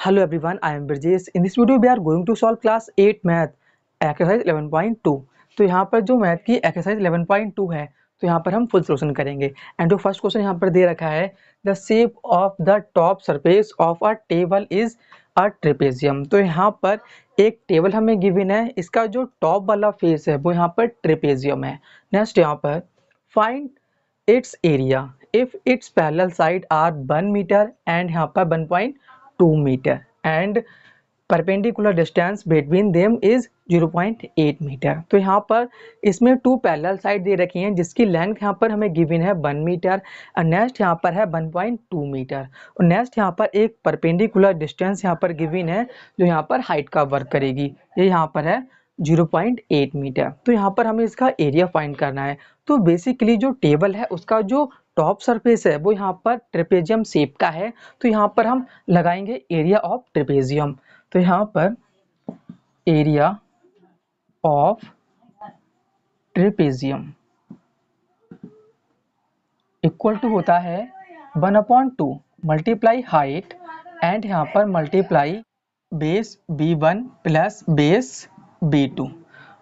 Hello everyone, I am Birjesh. In this video we are going to solve class 8 math exercise 11.2. तो यहाँ पर जो math की exercise 11.2 है तो यहाँ पर हम फुल सोल्यूशन करेंगे। एंड जो फर्स्ट क्वेश्चन यहाँ पर दे रखा है, the shape of the top surface of a table is a trapezium. तो यहाँ पर एक टेबल हमें गिवन है, इसका जो टॉप वाला फेस है वो यहाँ पर ट्रेपेजियम है। नेक्स्ट यहाँ पर find its area if its parallel side are 1 metre and यहाँ पर 1.2 metre and perpendicular distance between them is 0.8 metre. तो यहाँ पर इसमें टू पैरेलल साइड दे रखी हैं जिसकी लेंथ यहाँ पर हमें गिवन है 1 मीटर और नेक्स्ट यहाँ पर है 1.2 मीटर और नेक्स्ट यहाँ पर एक परपेंडिकुलर डिस्टेंस यहाँ पर गिवन है जो यहाँ पर हाइट का वर्क करेगी, ये यहाँ पर है 0.8 मीटर। तो यहाँ पर हमें इसका एरिया फाइंड करना है। तो बेसिकली जो टेबल है उसका जो टॉप सरफेस है वो यहाँ पर ट्रेपेजियम शेप का है, तो यहाँ पर हम लगाएंगे एरिया ऑफ ट्रेपेजियम। तो यहाँ पर area of trapezium equal to होता है 1/2 मल्टीप्लाई हाइट एंड यहाँ पर multiply base B1 plus base B2।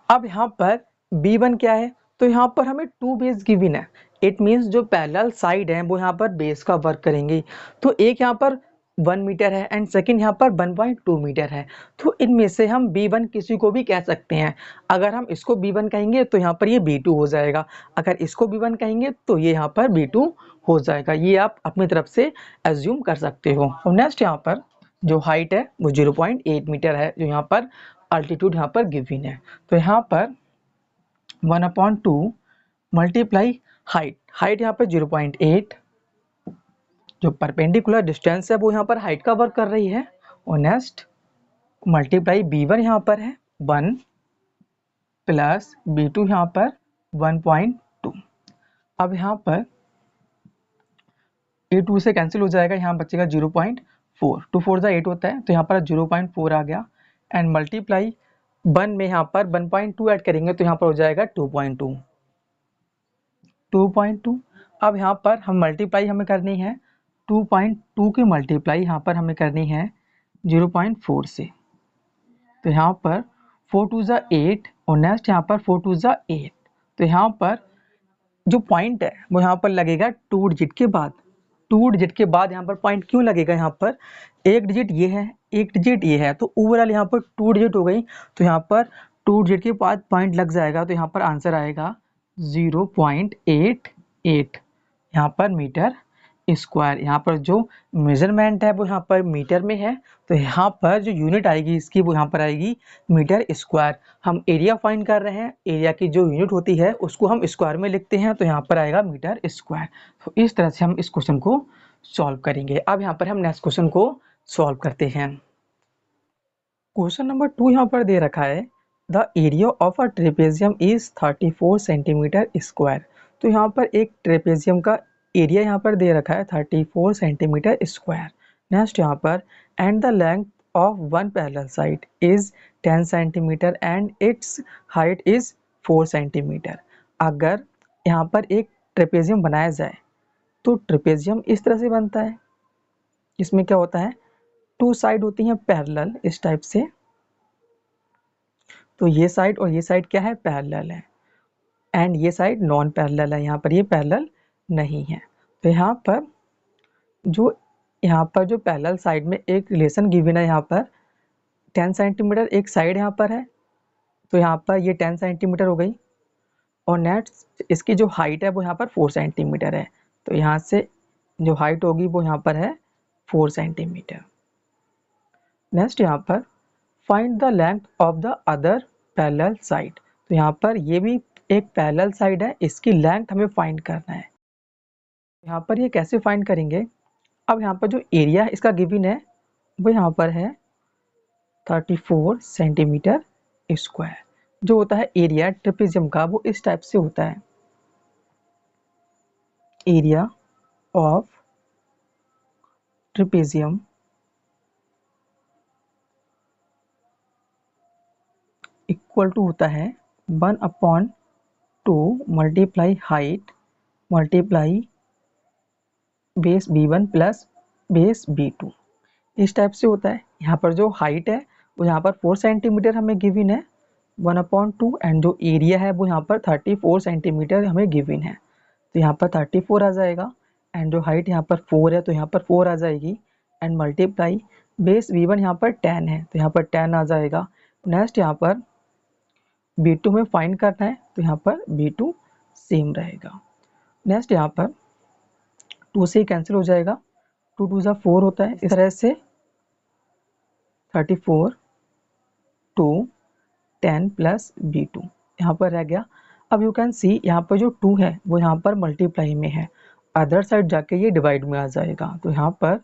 अब यहाँ पर B1 क्या है, तो यहाँ पर हमें 2 बेस गिवन है। इट मीन्स जो पैरेलल साइड है वो यहाँ पर बेस का वर्क करेंगे। तो एक यहाँ पर 1 मीटर है एंड सेकंड यहाँ पर 1.2 मीटर है। तो इनमें से हम B1 किसी को भी कह सकते हैं। अगर हम इसको B1 कहेंगे तो यहाँ पर ये B2 हो जाएगा, अगर इसको B1 कहेंगे तो ये यहाँ पर B2 हो जाएगा। ये आप अपनी तरफ से एज्यूम कर सकते हो। और नेक्स्ट यहाँ पर जो हाइट है वो 0.8 मीटर है, जो यहाँ पर अल्टीट्यूड यहाँ पर गिवन है। तो यहाँ पर 1/2 मल्टीप्लाई हाइट यहाँ पर 0.8, जो परपेंडिकुलर डिस्टेंस है वो यहाँ पर हाइट का वर्क कर रही है और नेक्स्ट मल्टीप्लाई B1 यहाँ पर है 1 प्लस B2 यहाँ पर 1.2। अब यहाँ पर A2 से कैंसिल हो जाएगा, यहाँ बचेगा 0.4, 2 4 जा 8 होता है तो यहाँ पर 0.4 आ गया एंड मल्टीप्लाई 1 में यहाँ पर 1.2 ऐड करेंगे तो यहाँ पर हो जाएगा 2.2। अब यहाँ पर हम मल्टीप्लाई हमें करनी है 2.2 की मल्टीप्लाई यहाँ पर हमें करनी है 0.4 से। तो यहाँ पर 4 2 जा 8 और नेक्स्ट यहाँ पर 4 2 जा 8। तो यहाँ पर जो पॉइंट है वो यहाँ पर लगेगा 2 डिजिट के बाद। 2 डिजिट के बाद यहाँ पर पॉइंट क्यों लगेगा, यहाँ पर एक डिजिट ये है एक डिजिट ये है, तो ओवरऑल यहाँ पर 2 डिजिट हो गई। तो यहाँ पर 2 डिजिट के बाद पॉइंट लग जाएगा, तो यहाँ पर आंसर आएगा 0.88 यहाँ पर मीटर स्क्वायर। यहाँ पर जो मेजरमेंट है वो यहाँ पर मीटर में है, तो यहाँ पर जो यूनिट आएगी इसकी वो यहाँ पर आएगी मीटर स्क्वायर। हम एरिया फाइंड कर रहे हैं, एरिया की जो यूनिट होती है उसको हम स्क्वायर में लिखते हैं, तो यहाँ पर आएगा मीटर स्क्वायर। तो इस तरह से हम इस क्वेश्चन को सॉल्व करेंगे। अब यहाँ पर हम नेक्स्ट क्वेश्चन को सॉल्व करते हैं। क्वेश्चन नंबर 2 यहाँ पर दे रखा है, the area of a trapezium is 34 centimetre square. तो यहाँ पर एक ट्रेपेजियम का एरिया यहाँ पर दे रखा है 34 सेंटीमीटर स्क्वायर। नेक्स्ट यहाँ पर and the length of one parallel side is 10 centimetre and it's height is 4 centimetre. अगर यहाँ पर एक ट्रेपेजियम बनाया जाए तो ट्रेपेजियम इस तरह से बनता है, इसमें क्या होता है 2 साइड होती हैं पैरेलल इस टाइप से। तो ये साइड और ये साइड क्या है, पैरेलल है एंड ये साइड नॉन पैरेलल है, यहाँ पर ये पैरेलल नहीं है। तो यहाँ पर जो पैरेलल साइड में एक रिलेशन गिवन है, यहाँ पर 10 सेंटीमीटर एक साइड यहाँ पर है, तो यहाँ पर ये 10 सेंटीमीटर हो गई और नेक्स्ट इसकी जो हाइट है वो यहाँ पर 4 सेंटीमीटर है, तो यहाँ से जो हाइट होगी वो यहाँ पर है 4 सेंटीमीटर। नेक्स्ट यहाँ पर find the length of the other parallel side. तो यहाँ पर ये भी एक पैरेलल साइड है, इसकी लेंथ हमें फाइंड करना है। यहाँ पर ये कैसे फाइंड करेंगे, अब यहाँ पर जो एरिया इसका गिवन है वो यहाँ पर है 34 सेंटीमीटर स्क्वायर। जो होता है एरिया ट्रेपेजियम का वो इस टाइप से होता है, area of trapezium equal to होता है 1/2 multiply height multiply base B1 plus base B2। इस टाइप से होता है। यहाँ पर जो हाइट है वो यहाँ पर 4 सेंटीमीटर हमें गिवन है 1/2, एंड जो एरिया है वो यहाँ पर 34 सेंटीमीटर हमें गिवन है। तो यहाँ पर 34 आ जाएगा, एंड जो हाइट यहाँ पर 4 है तो यहाँ पर 4 आ जाएगी, एंड मल्टीप्लाई बेस V1 यहाँ पर 10 है तो यहाँ पर 10 आ जाएगा। नेक्स्ट यहाँ पर B2 में फाइंड करना है तो यहाँ पर B2 सेम रहेगा। नेक्स्ट यहाँ पर 2 से कैंसिल हो जाएगा, 2 2 जा 4 होता है। इस तरह से 34 2 10 प्लस B2 यहाँ पर रह गया। अब यू कैन सी यहाँ पर जो 2 है वो यहाँ पर मल्टीप्लाई में है, अदर साइड जाके ये डिवाइड में आ जाएगा। तो यहाँ पर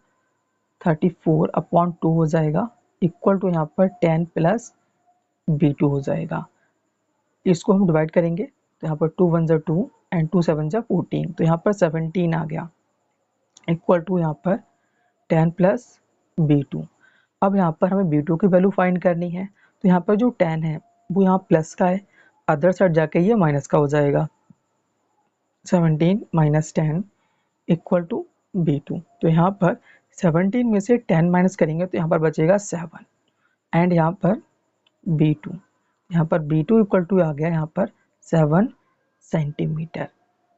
34/2 हो जाएगा इक्वल टू यहाँ पर 10 प्लस B2 हो जाएगा। इसको हम डिवाइड करेंगे तो यहाँ पर 2 1 जा 2 एंड 2 7 जा 14, तो यहाँ पर 17 आ गया इक्वल टू यहाँ पर 10 प्लस B2। अब यहाँ पर हमें B2 की वैल्यू फाइंड करनी है, तो यहाँ पर जो 10 है वो यहाँ प्लस का है, अदर साइड जाके ये माइनस का हो जाएगा। 17 माइनस 10 इक्वल टू B2। तो यहाँ पर 17 में से 10 माइनस करेंगे तो यहाँ पर बचेगा 7, एंड यहाँ पर B2, यहाँ पर B2 इक्वल टू आ गया यहाँ पर 7 सेंटीमीटर।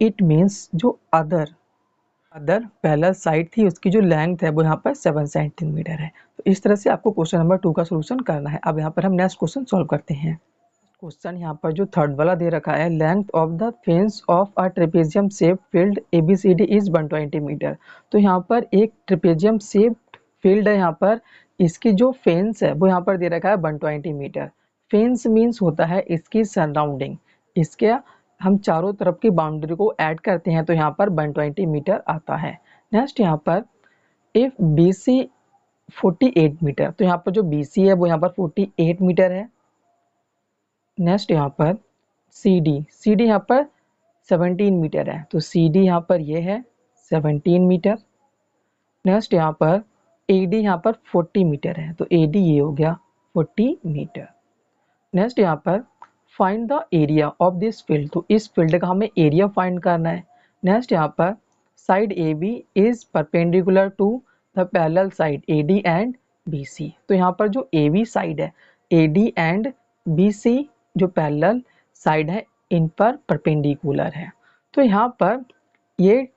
इट मीन्स जो अदर पैरेलल साइड थी उसकी जो लेंथ है वो यहाँ पर 7 सेंटीमीटर है। तो इस तरह से आपको क्वेश्चन नंबर 2 का सोल्यूशन करना है। अब यहाँ पर हम नेक्स्ट क्वेश्चन सॉल्व करते हैं। क्वेश्चन यहाँ पर जो थर्ड वाला दे रखा है, length of the fence of a trapezium shape field ABCD is 120 metre. तो यहाँ पर एक ट्रेपेजियम शेप फील्ड है, यहाँ पर इसकी जो फेंस है वो यहाँ पर दे रखा है 120 मीटर। फेंस मीन्स होता है इसकी सराउंडिंग, इसके हम चारों तरफ की बाउंड्री को ऐड करते हैं तो यहाँ पर 120 मीटर आता है। नेक्स्ट यहाँ पर इफ BC 48 मीटर, तो यहाँ पर जो BC है वो यहाँ पर 48 मीटर है। नेक्स्ट यहाँ पर CD यहाँ पर 17 मीटर है, तो CD यहाँ पर ये है 17 मीटर। नेक्स्ट यहाँ पर AD यहाँ पर 40 मीटर है, तो AD ये हो गया 40 मीटर। नेक्स्ट यहाँ पर find the area of this field, तो इस फील्ड का हमें एरिया फाइंड करना है। नेक्स्ट यहाँ पर side AB is perpendicular to the parallel side AD and BC। तो यहाँ पर जो AB साइड है, AD एंड BC जो पैरेलल साइड है इन पर परपेंडिकुलर है। तो यहाँ पर ये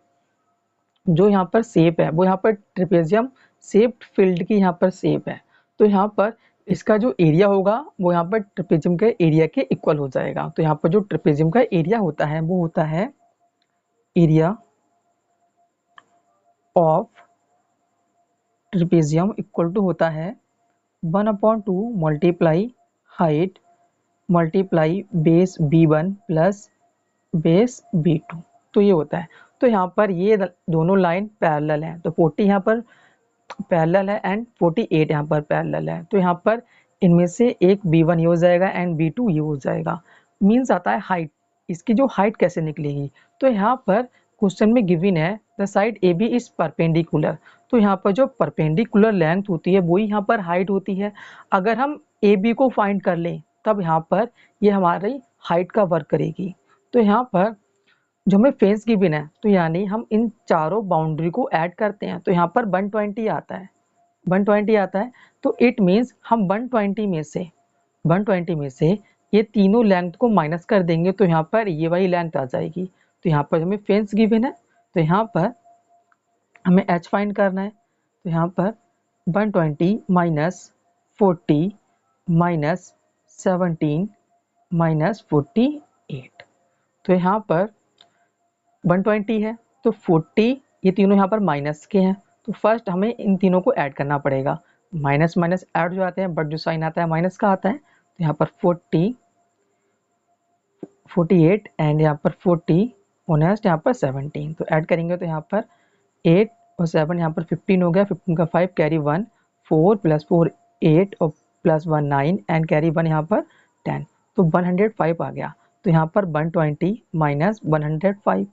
जो यहाँ पर शेप है वो यहाँ पर ट्रेपेजियम शेप्ड फील्ड की यहाँ पर शेप है, तो यहाँ पर इसका जो एरिया होगा वो यहाँ पर ट्रेपेजियम के एरिया के इक्वल हो जाएगा। तो यहाँ पर जो ट्रेपेजियम का एरिया होता है वो होता है area of trapezium equal to होता है 1/2 multiply height multiply base B1 plus base B2, तो ये होता है। तो यहाँ पर ये दोनों लाइन पैरेलल हैं, तो 40 यहाँ पर पैरेलल है एंड 48 यहाँ पर पैरेलल है, तो यहाँ पर इनमें से एक B1 ये हो जाएगा एंड B2 ये हो जाएगा। मीन्स आता है हाइट, इसकी जो हाइट कैसे निकलेगी, तो यहाँ पर क्वेश्चन में गिवन है the side AB is perpendicular, तो यहाँ पर जो परपेंडिकुलर लेंथ होती है वही यहाँ पर हाइट होती है। अगर हम AB को फाइंड कर लें तब यहाँ पर ये हमारी हाइट का वर्क करेगी। तो यहाँ पर जो हमें फेंस गिवन है, तो यानी हम इन चारों बाउंड्री को ऐड करते हैं तो यहाँ पर 120 आता है, 120 आता है। तो इट मीन्स हम 120 में से ये तीनों लेंथ को माइनस कर देंगे तो यहाँ पर ये वाली लेंथ आ जाएगी। तो यहाँ पर हमें फेंस गिवन है तो यहाँ पर हमें H फाइंड करना है, तो यहाँ पर 120 माइनस 40 माइनस 17 माइनस 48, तो यहाँ पर 120 है तो 40 ये तीनों यहाँ पर माइनस के हैं, तो फर्स्ट हमें इन तीनों को ऐड करना पड़ेगा। माइनस माइनस ऐड हो जाते हैं बट जो साइन आता है माइनस का आता है, तो यहाँ पर 48 एंड यहाँ पर 40 और नेक्स्ट यहाँ पर 17, तो ऐड करेंगे तो यहाँ पर 8 और 7 यहाँ पर 15 हो गया, 15 का 5 कैरी 1 4 प्लस 4 8 और प्लस 1 9 एंड कैरी 1 यहाँ पर 10, तो 105 आ गया। तो यहाँ पर 120 माइनस 105,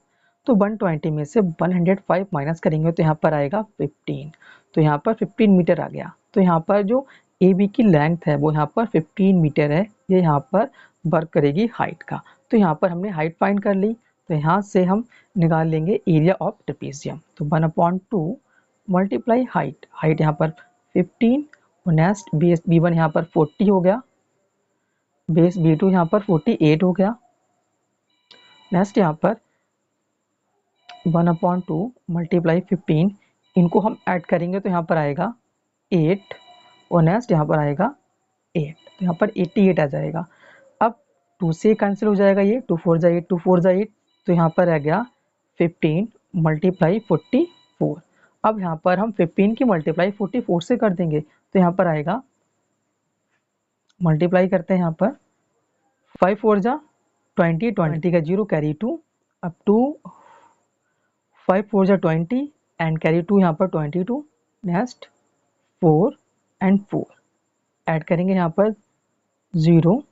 तो 120 में से 105 माइनस करेंगे तो यहाँ पर आएगा 15, तो यहाँ पर 15 मीटर आ गया। तो यहाँ पर जो AB की लेंथ है वो यहाँ पर 15 मीटर है, ये यहाँ पर वर्क करेगी हाइट का। तो यहाँ पर हमने हाइट फाइंड कर ली, तो यहाँ से हम निकाल लेंगे एरिया ऑफ ट्रेपेजियम। तो 1/2 मल्टीप्लाई हाइट, हाइट यहाँ पर 15 और नेक्स्ट बेस B1 यहाँ पर 40 हो गया, बेस B2 यहाँ पर 48 हो गया। नेक्स्ट यहाँ पर 1/2 मल्टीप्लाई 15, इनको हम ऐड करेंगे तो यहाँ पर आएगा 8 और नेक्स्ट यहाँ पर आएगा 8, तो यहाँ पर 88 आ जाएगा। अब 2 से कैंसिल हो जाएगा, ये 2 4 जा 8, 2 4 जा 8, तो यहाँ पर आ गया 15 मल्टीप्लाई 44। अब यहाँ पर हम 15 की मल्टीप्लाई 44 से कर देंगे तो यहाँ पर आएगा, मल्टीप्लाई करते हैं यहाँ पर 5 4 जा 20, 20 का 0 कैरी 2, अब 2 5 4 जा 20 एंड कैरी 2 यहाँ पर 22, नेक्स्ट 4 एंड 4 ऐड करेंगे यहाँ पर 0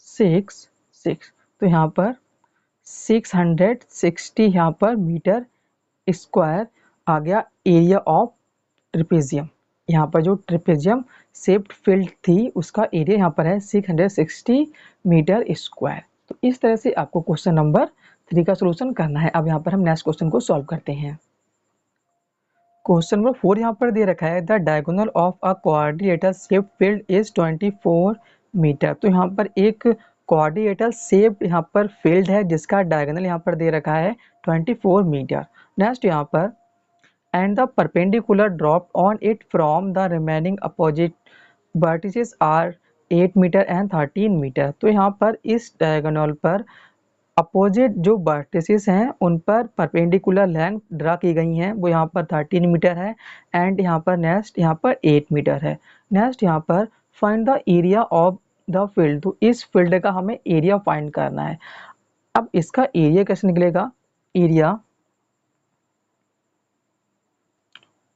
6 6, तो यहाँ पर 660 यहाँ पर मीटर स्क्वायर आ गया एरिया ऑफ ट्रिपेजियम। यहाँ पर जो ट्रिपेजियम शेप्ड फील्ड थी उसका एरिया यहाँ पर है 660 मीटर स्क्वायर। तो इस तरह से आपको क्वेश्चन नंबर 3 का सोल्यूशन करना है। अब यहाँ पर हम नेक्स्ट क्वेश्चन को सॉल्व करते हैं। क्वेश्चन नंबर 4 यहाँ पर दे रखा है the diagonal of a quadrilateral shaped field is 24 metre. तो यहाँ पर एक क्वाड्रिलेटरल शेप्ड यहाँ पर फील्ड है जिसका डायगोनल यहाँ पर दे रखा है 24 मीटर। नेक्स्ट यहाँ पर and the perpendicular dropped on it from the remaining opposite vertices are 8 metre and 13 metre. तो यहाँ पर इस डायगोनल पर अपोजिट जो वर्टिसेस हैं उन पर परपेंडिकुलर लेंथ ड्रा की गई हैं, वो यहाँ पर 13 मीटर है एंड यहाँ पर नेक्स्ट यहाँ पर 8 मीटर है। नेक्स्ट यहाँ पर find the area of the field, तो इस फील्ड का हमें एरिया फाइंड करना है। अब इसका एरिया कैसे निकलेगा, एरिया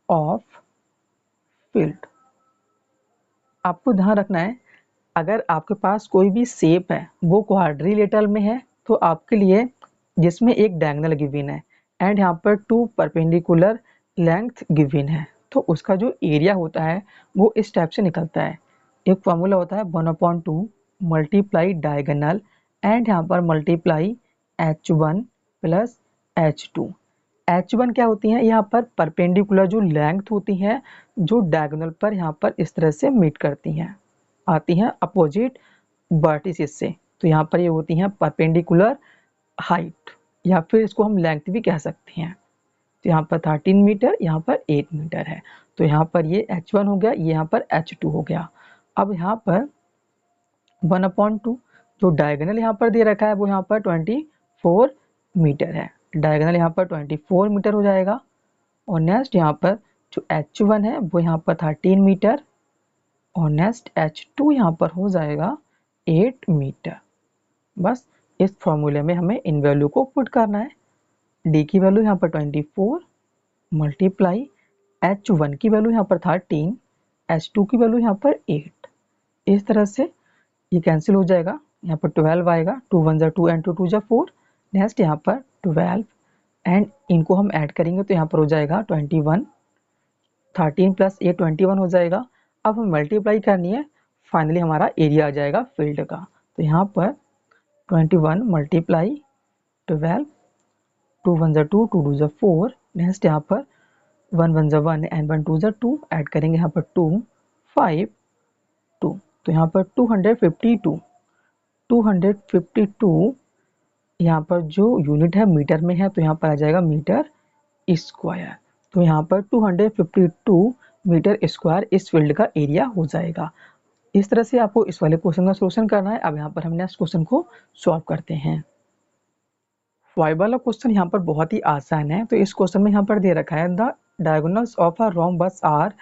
ऑफ फील्ड। आपको ध्यान रखना है अगर आपके पास कोई भी शेप है वो क्वाड्रिलेटरल में है तो आपके लिए जिसमें एक डायगोनल गिवन है एंड यहाँ पर 2 परपेंडिकुलर लेंथ गिवन है, तो उसका जो एरिया होता है वो इस टाइप से निकलता है। एक फॉर्मूला होता है 1/2 मल्टीप्लाई डायगोनल एंड यहाँ पर multiply h1 plus h2। h1 क्या होती है, यहाँ पर परपेंडिकुलर जो लेंथ होती है जो डायगोनल पर यहाँ पर इस तरह से मीट करती हैं, आती हैं अपोजिट वर्टिसेस से, तो यहाँ पर ये होती हैं परपेंडिकुलर हाइट या फिर इसको हम लेंथ भी कह सकते हैं। तो यहाँ पर 13 मीटर, यहाँ पर 8 मीटर है, तो यहाँ पर ये h1 हो गया, ये यहाँ पर h2 हो गया। अब यहाँ पर 1/2 जो डायगोनल यहाँ पर दे रखा है वो यहाँ पर 24 मीटर है, डायगोनल यहाँ पर 24 मीटर हो जाएगा। और नेक्स्ट यहाँ पर जो h1 है वो यहाँ पर 13 मीटर और नेक्स्ट h2 यहाँ पर हो जाएगा 8 मीटर। बस इस फॉर्मूले में हमें इन वैल्यू को पुट करना है। d की वैल्यू यहाँ पर 24 मल्टीप्लाई h1 की वैल्यू यहाँ पर 13, h2 की वैल्यू यहाँ पर 8। इस तरह से ये कैंसिल हो जाएगा, यहाँ पर 12 आएगा, 2 1 जा 2 एंड 2 2 जा 4। नेक्स्ट यहाँ पर 12 एंड इनको हम ऐड करेंगे तो यहाँ पर हो जाएगा 21, 13 प्लस 8 21 हो जाएगा। अब हम मल्टीप्लाई करनी है, फाइनली हमारा एरिया आ जाएगा फील्ड का। तो यहाँ पर 21 मल्टीप्लाई 12, 2 1 जा 2, 2 2 जा 4, नेक्स्ट यहाँ पर 1 1 जा 1 एंड 1 2 जा 2, ऐड करेंगे यहाँ पर 2 5 2, तो यहाँ पर 252 यहाँ पर जो यूनिट है मीटर में है, तो यहाँ पर आ जाएगा मीटर स्क्वायर। तो यहाँ पर 252 मीटर स्क्वायर इस फील्ड का एरिया हो जाएगा। इस तरह से आपको इस वाले क्वेश्चन का सॉल्यूशन करना है। अब यहाँ पर हम नेक्स्ट क्वेश्चन को सॉल्व करते हैं। 5 वाला क्वेश्चन यहाँ पर बहुत ही आसान है। तो इस क्वेश्चन में यहाँ पर दे रखा है the diagonals of a rhombus are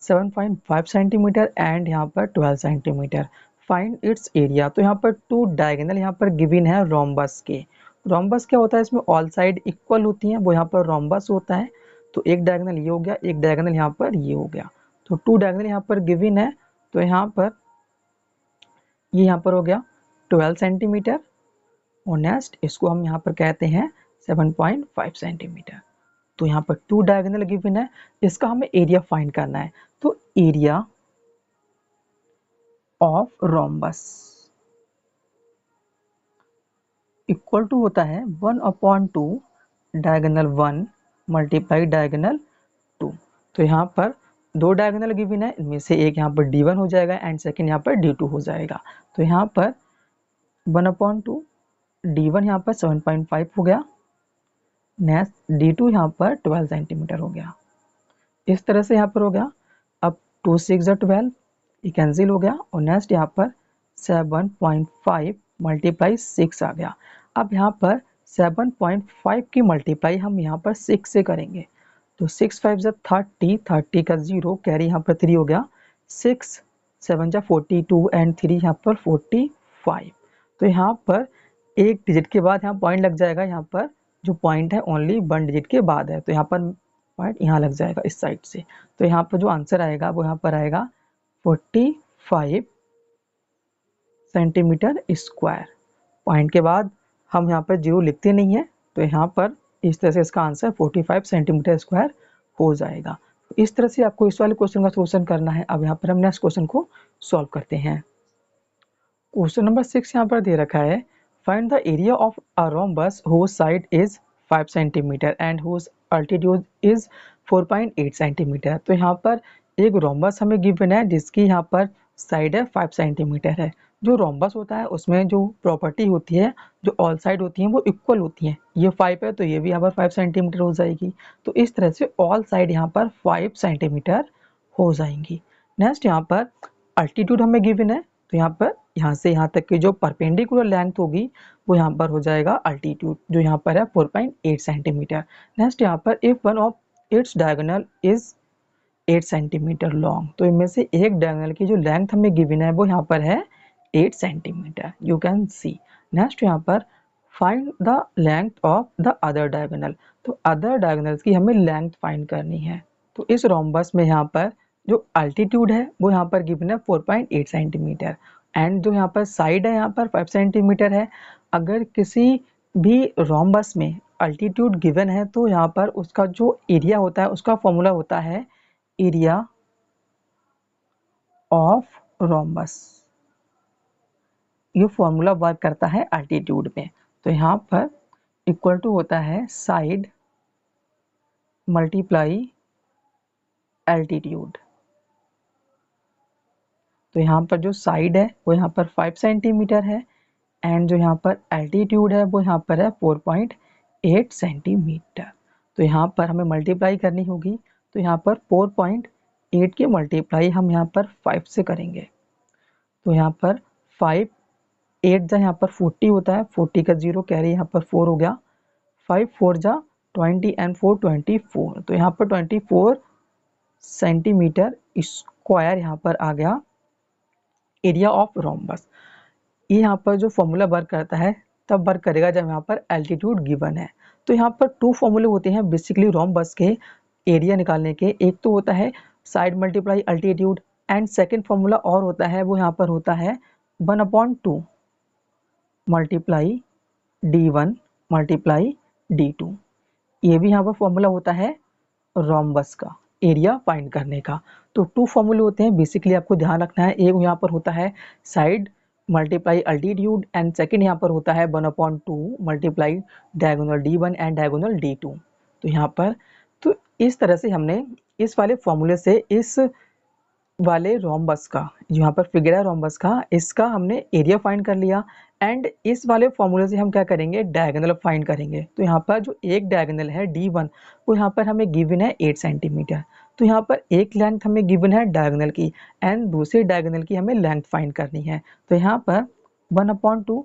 7.5 centimetre and यहाँ पर 12 सेंटीमीटर, फाइंड इट्स एरिया। तो यहाँ पर 2 डायगोनल यहाँ पर गिवन है रोम्बस के। रोम्बस क्या होता है, इसमें ऑल साइड इक्वल होती हैं, वो यहाँ पर रोम्बस होता है। तो एक डायगोनल ये हो गया, एक डायगोनल यहाँ पर ये हो गया, तो 2 डायगोनल यहाँ पर गिवन है। तो यहाँ पर ये यहाँ पर हो गया 12 सेंटीमीटर और नेक्स्ट इसको हम यहाँ पर कहते हैं 7.5 सेंटीमीटर। तो यहाँ पर 2 डायगोनल गिवन है, इसका हमें एरिया फाइंड करना है। तो area of rhombus equal to होता है 1/2 डायगोनल 1 मल्टीप्लाई डायगोनल 2। तो यहाँ पर दो डायगोनल गिवन है, इनमें से एक यहाँ पर D1 हो जाएगा एंड सेकंड यहाँ पर D2 हो जाएगा। तो यहाँ पर 1/2 D1 यहाँ पर 7.5 हो गया, नेक्स्ट D2 यहाँ पर 12 सेंटीमीटर हो गया। इस तरह से यहाँ पर हो गया। अब 2 6 12 ये कैंसिल हो गया और नेक्स्ट यहाँ पर 7.5 मल्टीप्लाई 6 आ गया। अब यहाँ पर 7.5 की मल्टीप्लाई हम यहाँ पर 6 से करेंगे, तो 6 5 जा 30, 30 का 0 कैरी यहाँ पर 3 हो गया, 6 7 जा 42 एंड 3 यहाँ पर 45। तो यहाँ पर एक डिजिट के बाद यहाँ पॉइंट लग जाएगा, यहाँ पर जो पॉइंट है ओनली 1 डिजिट के बाद है, तो यहाँ पर पॉइंट यहाँ लग जाएगा इस साइड से। तो यहाँ पर जो आंसर आएगा वो यहाँ पर आएगा 45 सेंटीमीटर स्क्वायर। पॉइंट के बाद हम यहाँ पर 0 लिखते नहीं है, तो यहाँ पर इस तरह से इसका आंसर 45 सेंटीमीटर स्क्वायर हो जाएगा। इस तरह से आपको इस वाले क्वेश्चन का सोल्यूशन करना है। अब यहाँ पर हम नेक्स्ट क्वेश्चन को सॉल्व करते हैं। क्वेश्चन नंबर 6 यहाँ पर दे रखा है, find the area of a rhombus whose side is 5 centimetre and whose altitude is 4.8 centimetre. तो यहाँ पर एक रोम्बस हमें गिवन है जिसकी यहाँ पर साइड है 5 सेंटीमीटर है। जो रोम्बस होता है उसमें जो प्रॉपर्टी होती है, जो ऑल साइड होती हैं वो इक्वल होती हैं। ये 5 है तो ये भी यहाँ पर 5 सेंटीमीटर हो जाएगी। तो इस तरह से ऑल साइड यहाँ पर 5 सेंटीमीटर हो जाएंगी। नेक्स्ट यहाँ पर अल्टीट्यूड हमें गिवन है, तो यहाँ पर यहाँ से यहाँ तक की जो परपेंडिकुलर लेंथ होगी वो यहाँ पर हो जाएगा अल्टीट्यूड, जो यहाँ पर है 4.8 सेंटीमीटर। नेक्स्ट यहाँ पर if one of its diagonal is 8 centimetre long, तो इनमें से एक डायगोनल की जो लेंथ हमें गिवन है वो यहाँ पर है 8 centimetre, you can see. Next यहाँ पर find the length of the other diagonal, तो अदर डायगोनल्स की हमें लेंथ फाइंड करनी है। तो इस रोम्बस में यहाँ पर जो अल्टीट्यूड है वो यहाँ पर गिवन है 4.8 सेंटीमीटर एंड जो यहाँ पर साइड है यहाँ पर 5 सेंटीमीटर है। अगर किसी भी रोम्बस में अल्टीट्यूड गिवन है तो यहाँ पर उसका जो एरिया होता है उसका फॉर्मूला होता है एरिया ऑफ रोम्बस। ये फॉर्मूला वर्क करता है अल्टीट्यूड में। तो यहाँ पर इक्वल टू होता है साइड मल्टीप्लाई एल्टीट्यूड। तो यहाँ पर जो साइड है वो यहाँ पर 5 सेंटीमीटर है एंड जो यहाँ पर एल्टीट्यूड है वो यहाँ पर है 4.8 सेंटीमीटर। तो यहाँ पर हमें मल्टीप्लाई करनी होगी, तो यहाँ पर 4.8 की मल्टीप्लाई हम यहाँ पर 5 से करेंगे। तो यहाँ पर 5 8 जा यहाँ पर 40 होता है, 40 का 0 कैरी यहाँ पर 4 हो गया, 5 4 जा 20 एंड 4 24। तो यहाँ पर 24 सेंटीमीटर स्क्वायर यहाँ पर आ गया एरिया ऑफ रोम्बस। ये यहाँ पर जो फॉर्मूला वर्क करता है तब वर्क करेगा जब यहाँ पर एल्टीट्यूड गिवन है। तो यहाँ पर 2 फॉर्मूले होते हैं बेसिकली रोम्बस के एरिया निकालने के। एक तो होता है side multiply altitude and second formula और होता है वो यहाँ पर होता है 1/2 मल्टीप्लाई D1 मल्टीप्लाई D2। ये भी यहाँ पर फॉर्मूला होता है रोम्बस का एरिया फाइंड करने का। तो 2 फॉर्मूले होते हैं बेसिकली, आपको ध्यान रखना है। एक यहाँ पर होता है side multiply altitude and second यहाँ पर होता है 1/2 multiply diagonal D1 and diagonal D2। तो यहाँ पर तो इस तरह से हमने इस वाले फॉर्मूले से इस वाले रोम्बस का, जो यहाँ पर फिगर है रोम्बस का, इसका हमने एरिया फाइंड कर लिया एंड इस वाले फॉर्मूले से हम क्या करेंगे डायगोनल फाइंड करेंगे। तो यहाँ पर जो एक डायगोनल है D1 वो यहाँ पर हमें गिवन है 8 सेंटीमीटर। तो यहाँ पर एक लेंथ हमें गिवन है डायगोनल की एंड दूसरी डायगोनल की हमें लेंथ फाइंड करनी है। तो यहाँ पर 1/2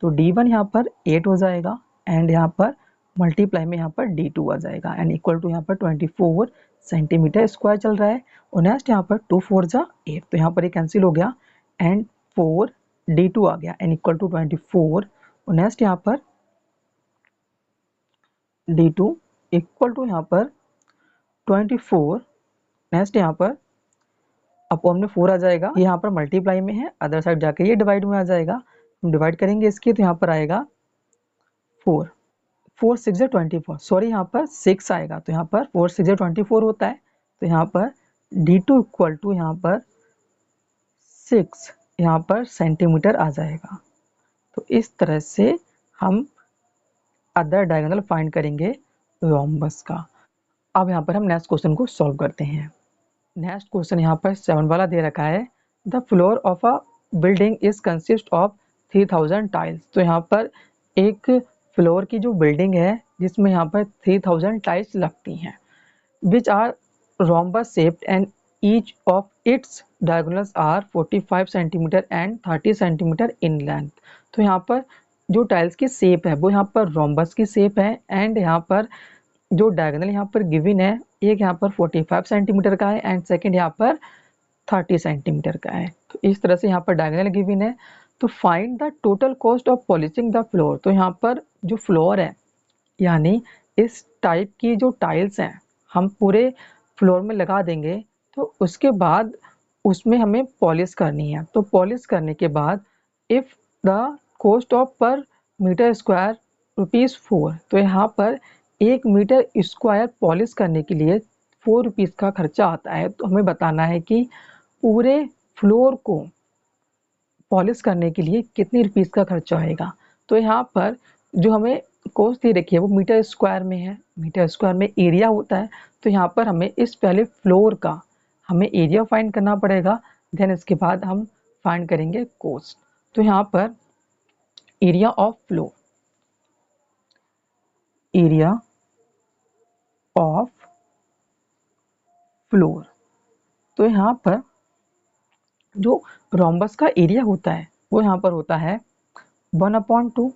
तो D1 यहाँ पर 8 हो जाएगा एंड यहाँ पर मल्टीप्लाई में यहाँ पर D2 आ जाएगा एंड इक्वल टू यहाँ पर 24 सेंटीमीटर स्क्वायर चल रहा है। और नेक्स्ट यहाँ पर 2 4 जा 8, तो यहाँ पर ये कैंसिल हो गया एंड 4 D2 आ गया एंड इक्वल टू 24। और नेक्स्ट यहाँ पर D2 इक्वल टू यहाँ पर 24। नेक्स्ट यहाँ पर अपॉन में 4 आ जाएगा, ये यहाँ पर मल्टीप्लाई में है, अदर साइड जाके ये डिवाइड में आ जाएगा। हम डिवाइड करेंगे इसकी तो यहाँ पर आएगा 4 4 6 जा 24, सॉरी यहाँ पर 6 आएगा। तो यहाँ पर 4 6 जा 24 होता है। तो यहाँ पर D2 इक्वल टू यहाँ पर 6 यहाँ पर सेंटीमीटर आ जाएगा। तो इस तरह से हम अदर डायगोनल फाइंड करेंगे रोम्बस का। अब यहाँ पर हम नेक्स्ट क्वेश्चन को सॉल्व करते हैं। नेक्स्ट क्वेश्चन यहाँ पर 7 वाला दे रखा है, the floor of a building is consist of 3000 tiles. तो यहाँ पर एक फ्लोर की जो बिल्डिंग है जिसमें यहाँ पर 3000 टाइल्स लगती हैं, which are rhombus shaped and each of its diagonals are 45 centimetre and 30 centimetre in length. तो यहाँ पर जो टाइल्स की शेप है वो यहाँ पर रोम्बस की शेप है एंड यहाँ पर जो डायगोनल यहाँ पर गिवन है, एक यहाँ पर 45 सेंटीमीटर का है एंड सेकंड यहाँ पर 30 सेंटीमीटर का है। तो इस तरह से यहाँ पर डायगोनल गिवन है। तो find the total cost of polishing the floor. तो यहाँ पर जो फ्लोर है यानी इस टाइप की जो टाइल्स हैं हम पूरे फ्लोर में लगा देंगे, तो उसके बाद उसमें हमें पॉलिश करनी है। तो पॉलिश करने के बाद इफ़ द कॉस्ट ऑफ पर मीटर स्क्वायर ₹4, तो यहाँ पर 1 मीटर स्क्वायर पॉलिश करने के लिए ₹4 का खर्चा आता है। तो हमें बताना है कि पूरे फ्लोर को पॉलिश करने के लिए कितनी रुपीस का खर्चा आएगा। तो यहाँ पर जो हमें कॉस्ट दे रखी है वो मीटर स्क्वायर में है, मीटर स्क्वायर में एरिया होता है। तो यहाँ पर हमें इस पहले फ्लोर का हमें एरिया फाइंड करना पड़ेगा, देन इसके बाद हम फाइंड करेंगे कॉस्ट। तो यहाँ पर area of floor, area of floor, तो यहाँ पर जो रोम्बस का एरिया होता है वो यहाँ पर होता है 1/2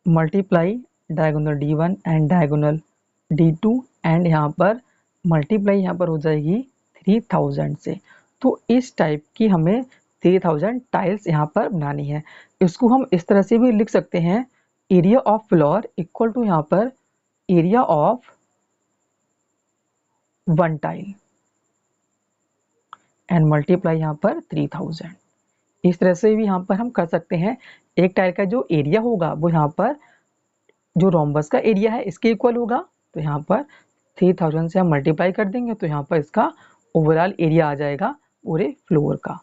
multiply diagonal D1 and diagonal D2 and यहाँ पर मल्टीप्लाई यहाँ पर हो जाएगी 3000 से। तो इस टाइप की हमें 3000 टाइल्स यहाँ पर बनानी है। इसको हम इस तरह से भी लिख सकते हैं, area of floor equal to यहाँ पर area of 1 tile and multiply यहाँ पर 3000। इस तरह से भी यहाँ पर हम कर सकते हैं। एक टाइल का जो एरिया होगा वो यहाँ पर जो रोम्बस का एरिया है इसके इक्वल होगा। तो यहाँ पर 3000 से हम मल्टीप्लाई कर देंगे तो यहाँ पर इसका ओवरऑल एरिया आ जाएगा पूरे फ्लोर का।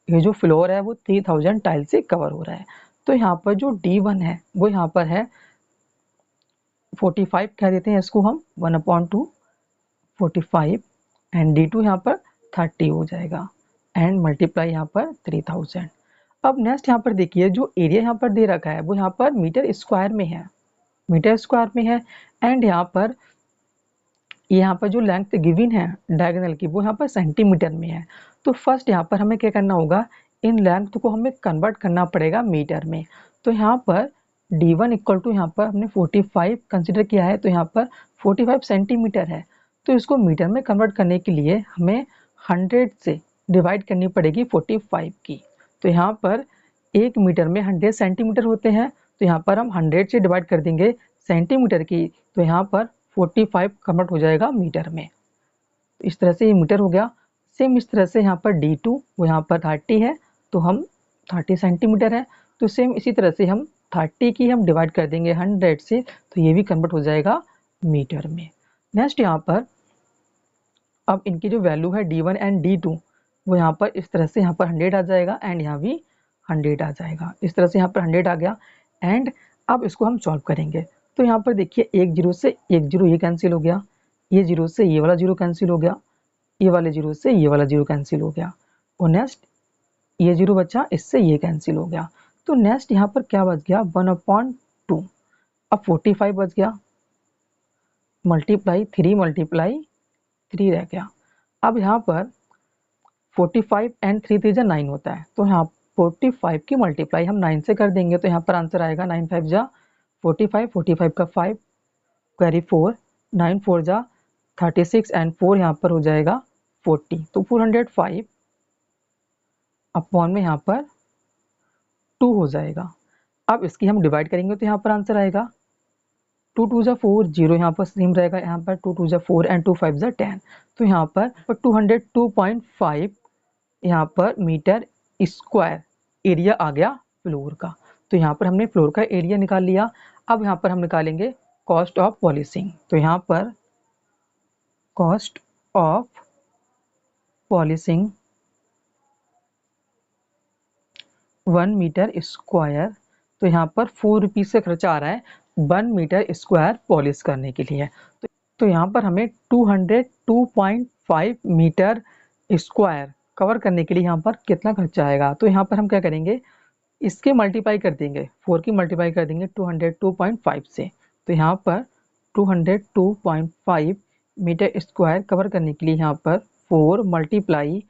ये जो फ्लोर है वो 3000 टाइल से कवर हो रहा है। तो यहाँ पर जो D1 है वो यहाँ पर है 45 कह देते हैं इसको हम, 1/2 45 एंड D2 यहाँ पर 30 हो जाएगा एंड मल्टीप्लाई यहाँ पर 3000। अब नेक्स्ट यहाँ पर देखिए जो एरिया यहाँ पर दे रखा है वो यहाँ पर मीटर स्क्वायर में है, मीटर स्क्वायर में है एंड यहाँ पर जो लेंथ गिवन है डायगोनल की वो यहाँ पर सेंटीमीटर में है। तो फर्स्ट यहाँ पर हमें क्या करना होगा, इन लेंथ को हमें कन्वर्ट करना पड़ेगा मीटर में। तो यहाँ पर D1 इक्वल टू यहाँ पर हमने 45 कंसिडर किया है, तो यहाँ पर 45 सेंटीमीटर है। तो इसको मीटर में कन्वर्ट करने के लिए हमें 100 से डिवाइड करनी पड़ेगी 45 की। तो यहाँ पर 1 मीटर में 100 सेंटीमीटर होते हैं, तो यहाँ पर हम 100 से डिवाइड कर देंगे सेंटीमीटर की, तो यहाँ पर 45 कन्वर्ट हो जाएगा मीटर में। तो इस तरह से ये मीटर हो गया। सेम इस तरह से यहाँ पर D2 वो यहाँ पर 30 है तो हम 30 सेंटीमीटर है, तो सेम इसी तरह से हम 30 की हम डिवाइड कर देंगे 100 से, तो ये भी कन्वर्ट हो जाएगा मीटर में। नेक्स्ट यहाँ पर अब इनकी जो वैल्यू है D1 एंड D2 वो यहाँ पर इस तरह से यहाँ पर 100 आ जाएगा एंड यहाँ भी 100 आ जाएगा। इस तरह से यहाँ पर 100 आ गया एंड अब इसको हम सॉल्व करेंगे। तो यहाँ पर देखिए एक जीरो से एक जीरो ये कैंसिल हो गया, ये जीरो से ये वाला जीरो कैंसिल हो गया, ये वाले जीरो से ये वाला जीरो कैंसिल हो गया और नेक्स्ट ये जीरो बचा, इससे ये कैंसिल हो गया। तो नेक्स्ट यहाँ पर क्या बच गया, 1/2। अब 45 बच गया मल्टीप्लाई 3 रह गया। अब यहाँ पर 45 एंड 3 3 9 होता है, तो यहाँ 45 की मल्टीप्लाई हम 9 से कर देंगे तो यहाँ पर आंसर आएगा 9 5 जा 45, 45 का 5 कैरी 4, 9 4 जा 36 एंड 4 यहाँ पर हो जाएगा 40। तो 405 अपॉन में यहाँ पर 2 हो जाएगा। अब इसकी हम डिवाइड करेंगे तो यहाँ पर आंसर आएगा 2 2 जा 4, 0 यहाँ पर सेम रहेगा, यहाँ पर 2 2 जा 4 एंड 2 5 जा 10। तो यहाँ पर 202.5 यहाँ पर मीटर स्क्वायर एरिया आ गया फ्लोर का। तो यहाँ पर हमने फ्लोर का एरिया निकाल लिया। अब यहाँ पर हम निकालेंगे कॉस्ट ऑफ पॉलिशिंग। तो यहाँ पर cost of polishing 1 metre square, तो यहाँ पर 4 रुपीज़ से खर्चा आ रहा है 1 मीटर स्क्वायर पॉलिश करने के लिए। तो यहाँ पर हमें 202.5 2.5 मीटर स्क्वायर कवर करने के लिए यहाँ पर कितना खर्चा आएगा। तो यहाँ पर हम क्या करेंगे, इसके मल्टीप्लाई कर देंगे, 4 की मल्टीप्लाई कर देंगे 202.5 से। तो यहाँ पर 202.5 मीटर स्क्वायर कवर करने के लिए यहाँ पर 4 मल्टीप्लाई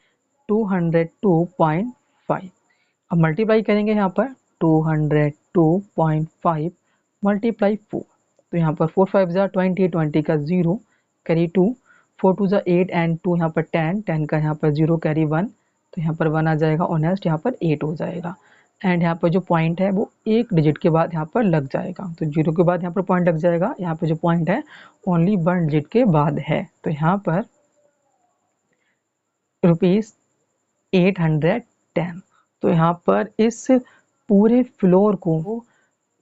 202.5। अब मल्टीप्लाई करेंगे यहाँ पर 202.5 मल्टीप्लाई 4। तो यहाँ पर 4 5 जा 20, 20 का 0 कैरी 2, 4 2 जा 8 एंड 2 यहाँ पर 10, 10 का यहाँ पर 0 कैरी 1, तो यहाँ पर 1 आ जाएगा और नेक्स्ट यहाँ पर 8 हो जाएगा। एंड यहाँ पर जो पॉइंट है वो एक डिजिट के बाद यहाँ पर लग जाएगा, तो 0 के बाद यहाँ पर पॉइंट लग जाएगा। यहाँ पर जो पॉइंट है ओनली 1 डिजिट के बाद है, तो यहाँ पर ₹810। तो यहाँ पर इस पूरे फ्लोर को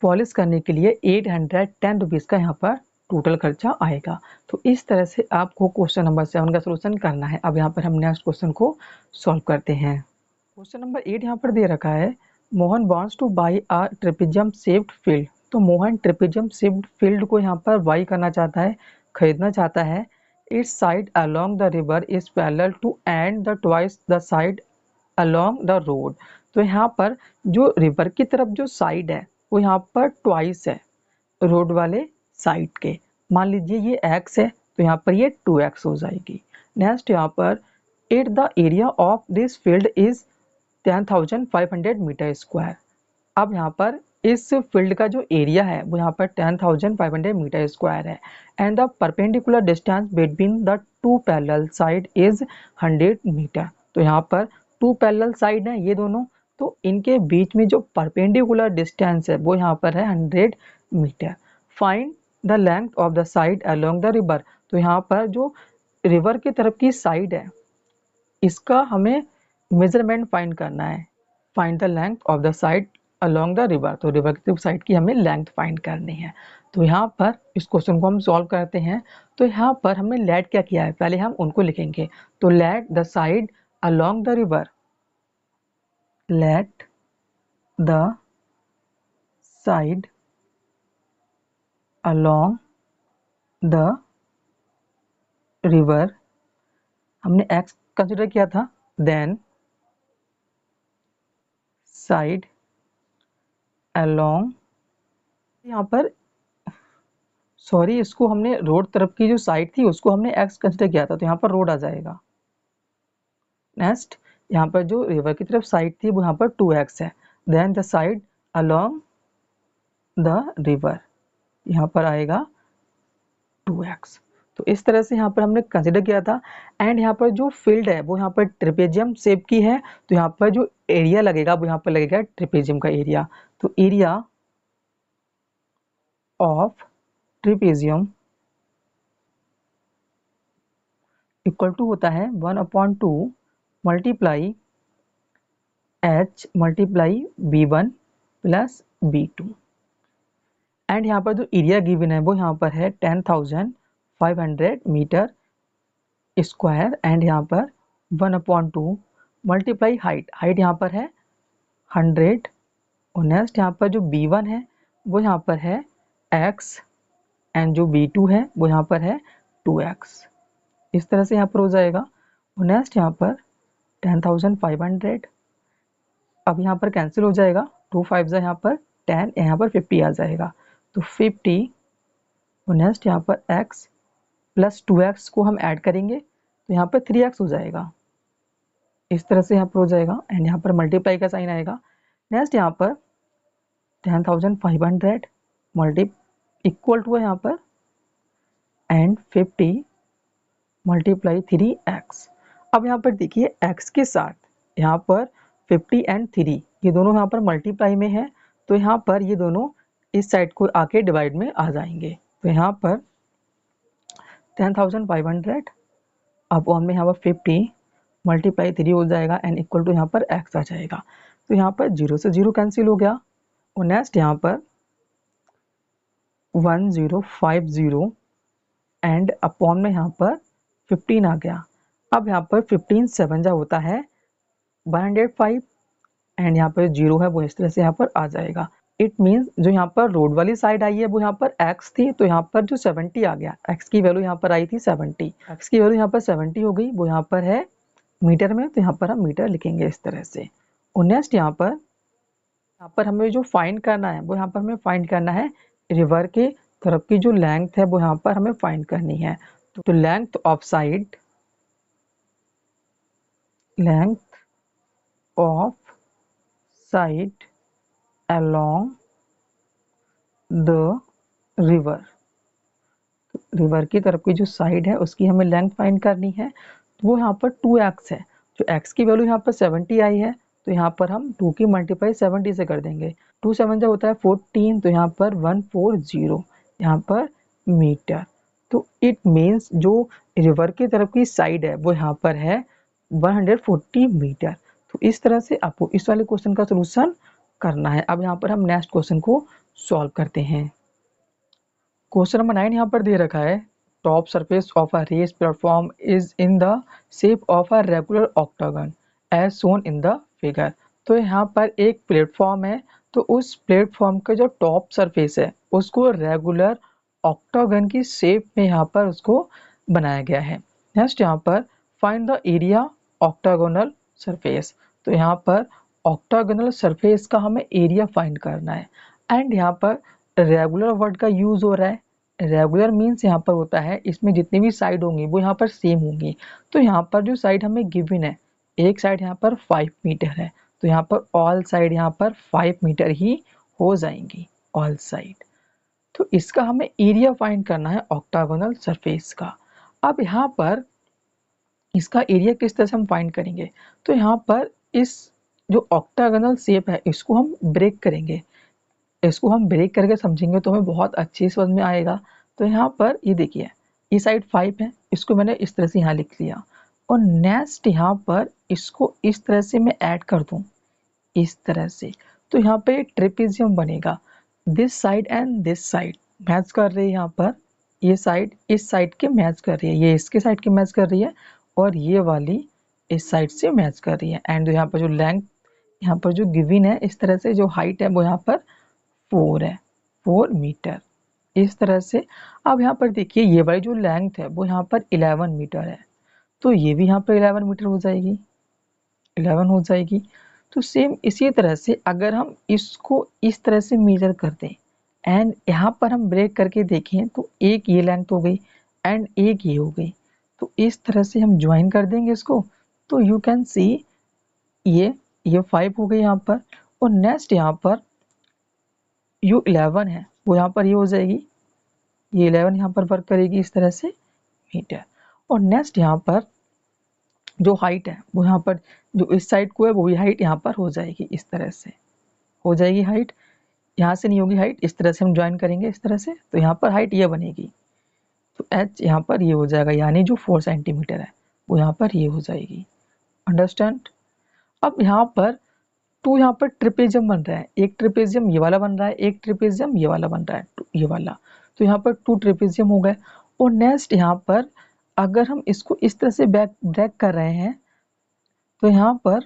पॉलिश करने के लिए 810 रुपीज़ का यहाँ पर टोटल खर्चा आएगा। तो इस तरह से आपको क्वेश्चन नंबर 7 का सोल्यूशन करना है। अब यहाँ पर हम नेक्स्ट क्वेश्चन को सॉल्व करते हैं। क्वेश्चन नंबर 8 यहाँ पर दे रखा है, Mohan wants two by a trapezium shaped field. तो मोहन ट्रेपेजियम शेप्ड फील्ड को यहाँ पर बाई करना चाहता है, खरीदना चाहता है। Its side along the river is parallel to and the twice the side along the road. तो यहाँ पर जो रिवर की तरफ जो साइड है वो यहाँ पर ट्वाइस है रोड वाले साइड के। मान लीजिए ये x है तो यहाँ पर ये 2x हो जाएगी। नेक्स्ट यहाँ पर it the area of this field is 10,500 metre square. अब यहाँ पर इस फील्ड का जो एरिया है वो यहाँ पर 10,500 मीटर स्क्वायर है and the perpendicular distance between the two parallel side is 100 metre. तो यहाँ पर टू पैरेलल साइड है ये दोनों, तो इनके बीच में जो परपेंडिकुलर डिस्टेंस है वो यहाँ पर है 100 metre. Find the length of the side along the river. तो यहाँ पर जो रिवर की तरफ की साइड है इसका हमें मेजरमेंट फाइंड करना है। Find the length of the side along the river. तो रिवर की तरफ साइड की हमें लेंथ फाइंड करनी है। तो यहाँ पर इस क्वेश्चन को हम सॉल्व करते हैं। तो यहाँ पर हमने लेट क्या किया है, पहले हम उनको लिखेंगे। तो let the side along the river, let the side along the river, हमने x कंसिडर किया था, then side along, यहाँ पर सॉरी इसको हमने रोड तरफ की जो साइड थी उसको हमने x कंसिडर किया था, तो यहाँ पर रोड आ जाएगा। नेक्स्ट यहाँ पर जो रिवर की तरफ साइड थी वो यहाँ पर 2x है, then the side along the river यहाँ पर आएगा 2x। तो इस तरह से यहाँ पर हमने कंसिडर किया था। एंड यहाँ पर जो फील्ड है वो यहाँ पर ट्रेपेजियम शेप की है, तो यहाँ पर जो एरिया लगेगा वो यहाँ पर लगेगा ट्रेपेजियम का एरिया। तो area of trapezium equal to होता है 1/2 multiply h multiply b1 plus b2। And यहाँ पर जो एरिया गिवन है वो यहाँ पर है 10,500 मीटर स्क्वायर एंड यहाँ पर 1/2 मल्टीप्लाई हाइट, हाइट यहाँ पर है 100 और नेक्स्ट यहाँ पर जो b1 है वो यहाँ पर है x एंड जो b2 है वो यहाँ पर है 2x। इस तरह से यहाँ पर हो जाएगा। और नेक्स्ट यहाँ पर 10,500, अब यहाँ पर कैंसिल हो जाएगा, 2 5 यहाँ पर 10, यहाँ पर 50 आ जाएगा। तो 50 और नेक्स्ट यहाँ पर x प्लस 2x को हम ऐड करेंगे तो यहाँ पर 3x हो जाएगा। इस तरह से यहाँ पर हो जाएगा एंड यहाँ पर मल्टीप्लाई का साइन आएगा। नेक्स्ट यहाँ पर 10,500 मल्टी इक्वल टू है यहाँ पर एंड 50 मल्टीप्लाई 3x। अब यहाँ पर देखिए x के साथ यहाँ पर 50 एंड 3 ये दोनों यहाँ पर मल्टीप्लाई में है, तो यहाँ पर ये दोनों इस साइड को आके डिवाइड में आ जाएंगे। तो यहाँ पर 10,500 अब ऑन में यहाँ पर 50 मल्टीप्लाई 3 हो जाएगा एंड इक्वल टू यहाँ पर x आ जाएगा। तो यहाँ पर 0 से 0 कैंसिल हो गया और नेक्स्ट यहाँ पर 1050 एंड अपॉन में यहाँ पर 15 आ गया। अब यहाँ पर 15 7 जा होता है 105 एंड यहाँ पर 0 है वो इस तरह से यहाँ पर आ जाएगा। इट मीन्स जो यहाँ पर रोड वाली साइड आई है वो यहाँ पर x थी, तो यहाँ पर जो 70 आ गया, x की वैल्यू यहाँ पर आई थी 70, x की वैल्यू यहाँ पर 70 हो गई, वो यहाँ पर है मीटर में, तो यहाँ पर हम मीटर लिखेंगे इस तरह से। और नेक्स्ट यहाँ पर हमें जो फाइंड करना है वो यहाँ पर हमें फाइंड करना है रिवर के तरफ की जो लेंथ है वो यहाँ पर हमें फाइंड करनी है। तो length of side along the river की तरफ की जो साइड है उसकी हमें लेंथ फाइंड करनी है। तो वो यहाँ पर 2x है, जो x की वैल्यू यहाँ पर 70 आई है, तो यहाँ पर हम 2 की मल्टीप्लाई 70 से कर देंगे। 2 7 जो होता है 14, तो यहाँ पर 140 यहाँ पर मीटर। तो इट मीन्स जो रिवर की तरफ की साइड है वो यहाँ पर है 140 मीटर। तो इस तरह से आपको इस वाले क्वेश्चन का सोल्यूशन करना है। अब यहाँ पर हम नेक्स्ट क्वेश्चन को सॉल्व करते हैं। क्वेश्चन नंबर 9 यहाँ पर दे रखा है, top surface of a race platform is in the shape of a regular octagon as shown in the figure. तो यहाँ पर एक प्लेटफॉर्म है, तो उस प्लेटफॉर्म का जो टॉप सरफेस है उसको रेगुलर ऑक्टागन की शेप में यहाँ पर उसको बनाया गया है। नेक्स्ट यहाँ पर find the area octagonal surface. तो यहाँ पर ऑक्टागोनल सरफेस का हमें एरिया फाइंड करना है। एंड यहाँ पर रेगुलर वर्ड का यूज हो रहा है। रेगुलर मीन्स यहाँ पर होता है इसमें जितनी भी साइड होंगी वो यहाँ पर सेम होंगी। तो यहाँ पर जो साइड हमें गिवन है, एक साइड यहाँ पर 5 मीटर है, तो यहाँ पर ऑल साइड यहाँ पर 5 मीटर ही हो जाएंगी, ऑल साइड। तो इसका हमें एरिया फाइंड करना है ऑक्टागोनल सरफेस का। अब यहाँ पर इसका एरिया किस तरह से हम फाइंड करेंगे, तो यहाँ पर इस जो ऑक्टागोनल शेप है इसको हम ब्रेक करेंगे, इसको हम ब्रेक करके समझेंगे तो हमें बहुत अच्छी समझ में आएगा। तो यहाँ पर ये देखिए, ये साइड 5 है, इसको मैंने इस तरह से यहाँ लिख लिया, और नेक्स्ट यहाँ पर इसको इस तरह से मैं ऐड कर दूँ, इस तरह से। तो यहाँ पे ट्रेपेजियम बनेगा। This side and this side match कर रही है, यहाँ पर ये साइड इस साइड के मैच कर रही है, ये इसके साइड के मैच कर रही है, और ये वाली इस साइड से मैच कर रही है। एंड यहाँ पर जो लेंथ यहाँ पर जो गिवन है इस तरह से, जो हाइट है वो यहाँ पर 4 है, 4 मीटर, इस तरह से। अब यहाँ पर देखिए ये वाली जो लेंथ है वो यहाँ पर 11 मीटर है, तो ये भी यहाँ पर 11 मीटर हो जाएगी, 11 हो जाएगी। तो सेम इसी तरह से अगर हम इसको इस तरह से मेजर कर दें एंड यहाँ पर हम ब्रेक करके देखें तो एक ये लेंथ हो गई एंड एक ये हो गई, तो इस तरह से हम ज्वाइन कर देंगे इसको। तो यू कैन सी ये 5 हो गई यहाँ पर, और नेक्स्ट यहाँ पर जो 11 है वो यहाँ पर ये हो जाएगी, ये 11 यहाँ पर वर्क करेगी इस तरह से मीटर। और नेक्स्ट यहाँ पर जो हाइट है वो यहाँ पर जो इस साइड को है वो भी हाइट यहाँ पर हो जाएगी, इस तरह से हो जाएगी हाइट। यहाँ से नहीं होगी हाइट, इस तरह से हम ज्वाइन करेंगे इस तरह से, तो यहाँ पर हाइट ये बनेगी। तो एच यहाँ पर ये हो जाएगा, यानी जो 4 सेंटीमीटर है वो यहाँ पर ये हो जाएगी। अंडरस्टैंड। अब यहाँ पर यहाँ पर ट्रिपेजियम बन रहा है, एक ट्रिपेजियम ये वाला बन रहा है, एक ट्रिपेजियम ये वाला बन रहा है, ये वाला। तो यहाँ पर 2 ट्रिपेजियम हो गए। और नेक्स्ट यहाँ पर अगर हम इसको इस तरह से ब्रेक कर रहे हैं, तो यहाँ पर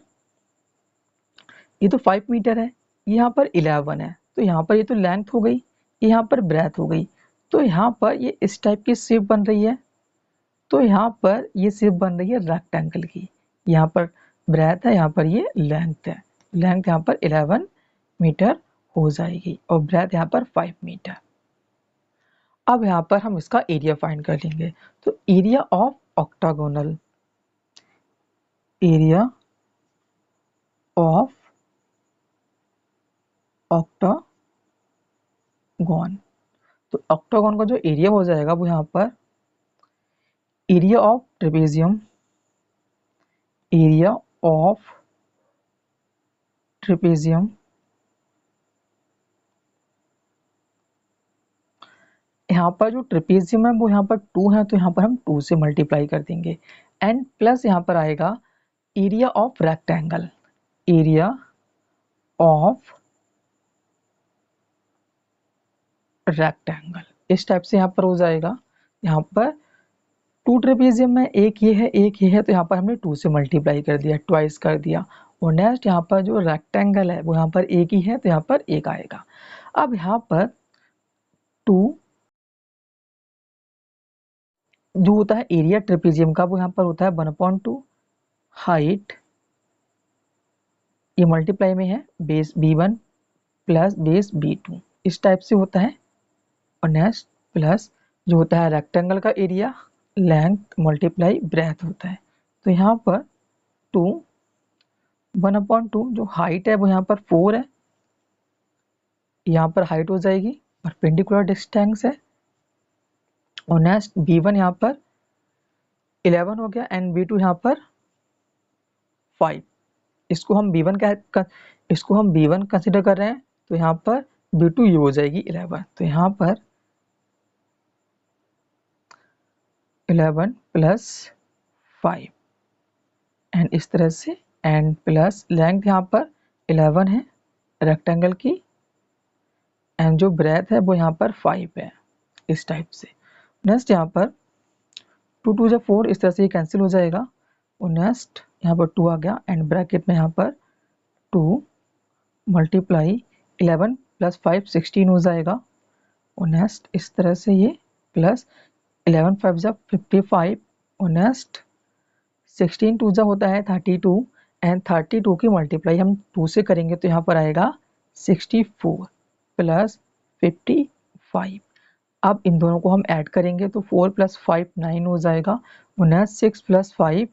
ये तो 5 मीटर है, यहाँ पर 11 है, तो यहाँ पर ये तो लेंथ हो गई, यहाँ पर ब्रेथ हो गई। तो यहाँ पर ये इस टाइप की शेप बन रही है, तो यहाँ पर ये शेप बन रही है रेक्टेंगल की। यहाँ पर ब्रेथ है, यहाँ पर ये लेंथ है, लेंथ यहाँ पर 11 मीटर हो जाएगी, और ब्रेथ यहाँ पर 5 मीटर। अब यहाँ पर हम इसका एरिया फाइंड कर लेंगे। तो area of octagonal, area of octagon, तो ऑक्टागोन का जो एरिया हो जाएगा वो यहाँ पर area of trapezium, area of trapezium यहाँ पर जो ट्रेपेजियम है वो यहाँ पर 2 है, तो यहाँ पर हम 2 से मल्टीप्लाई कर देंगे, एंड प्लस यहाँ पर आएगा area of rectangle, area of rectangle, इस टाइप से यहाँ पर हो जाएगा। यहाँ पर 2 ट्रेपेजियम में एक ये है एक ये है, तो यहाँ पर हमने 2 से मल्टीप्लाई कर दिया, ट्वाइस कर दिया। और नेक्स्ट यहाँ पर जो रेक्टेंगल है वो यहाँ पर एक ही है, तो यहाँ पर एक आएगा। अब यहाँ पर 2 जो होता है एरिया ट्रेपेजियम का वो यहाँ पर होता है 1/2, हाइट ये मल्टीप्लाई में है base b1 plus base b2, इस टाइप से होता है। और नेक्स्ट प्लस जो होता है रेक्टेंगल का एरिया लेंथ मल्टीप्लाई ब्रेथ होता है। तो यहाँ पर 2 1/2 जो हाइट है वो यहाँ पर 4 है, यहाँ पर हाइट हो जाएगी, परपेंडिकुलर डिस्टेंस है। और नेक्स्ट b1 यहाँ पर 11 हो गया एंड b2 यहाँ पर 5। इसको हम b1 कंसिडर कर रहे हैं, तो यहाँ पर b2 ये हो जाएगी 11। तो यहाँ पर 11 प्लस 5 एंड इस तरह से, एंड प्लस लेंथ यहाँ पर 11 है रेक्टेंगल की, एंड जो ब्रेथ है वो यहाँ पर 5 है, इस टाइप से। नेक्स्ट यहाँ पर 2 2 4, इस तरह से ये कैंसिल हो जाएगा। और नेक्स्ट यहाँ पर 2 आ गया एंड ब्रैकेट में यहाँ पर 2 मल्टीप्लाई 11 प्लस 5 16 हो जाएगा। और नेक्स्ट इस तरह से ये प्लस 11 5 जा 55, और नेक्स्ट 16 2 जा होता है 32, एंड 32 की मल्टीप्लाई हम 2 से करेंगे तो यहाँ पर आएगा 64 प्लस 55। अब इन दोनों को हम ऐड करेंगे तो 4 प्लस 5 9 हो जाएगा, और नेक्स्ट 6 प्लस 5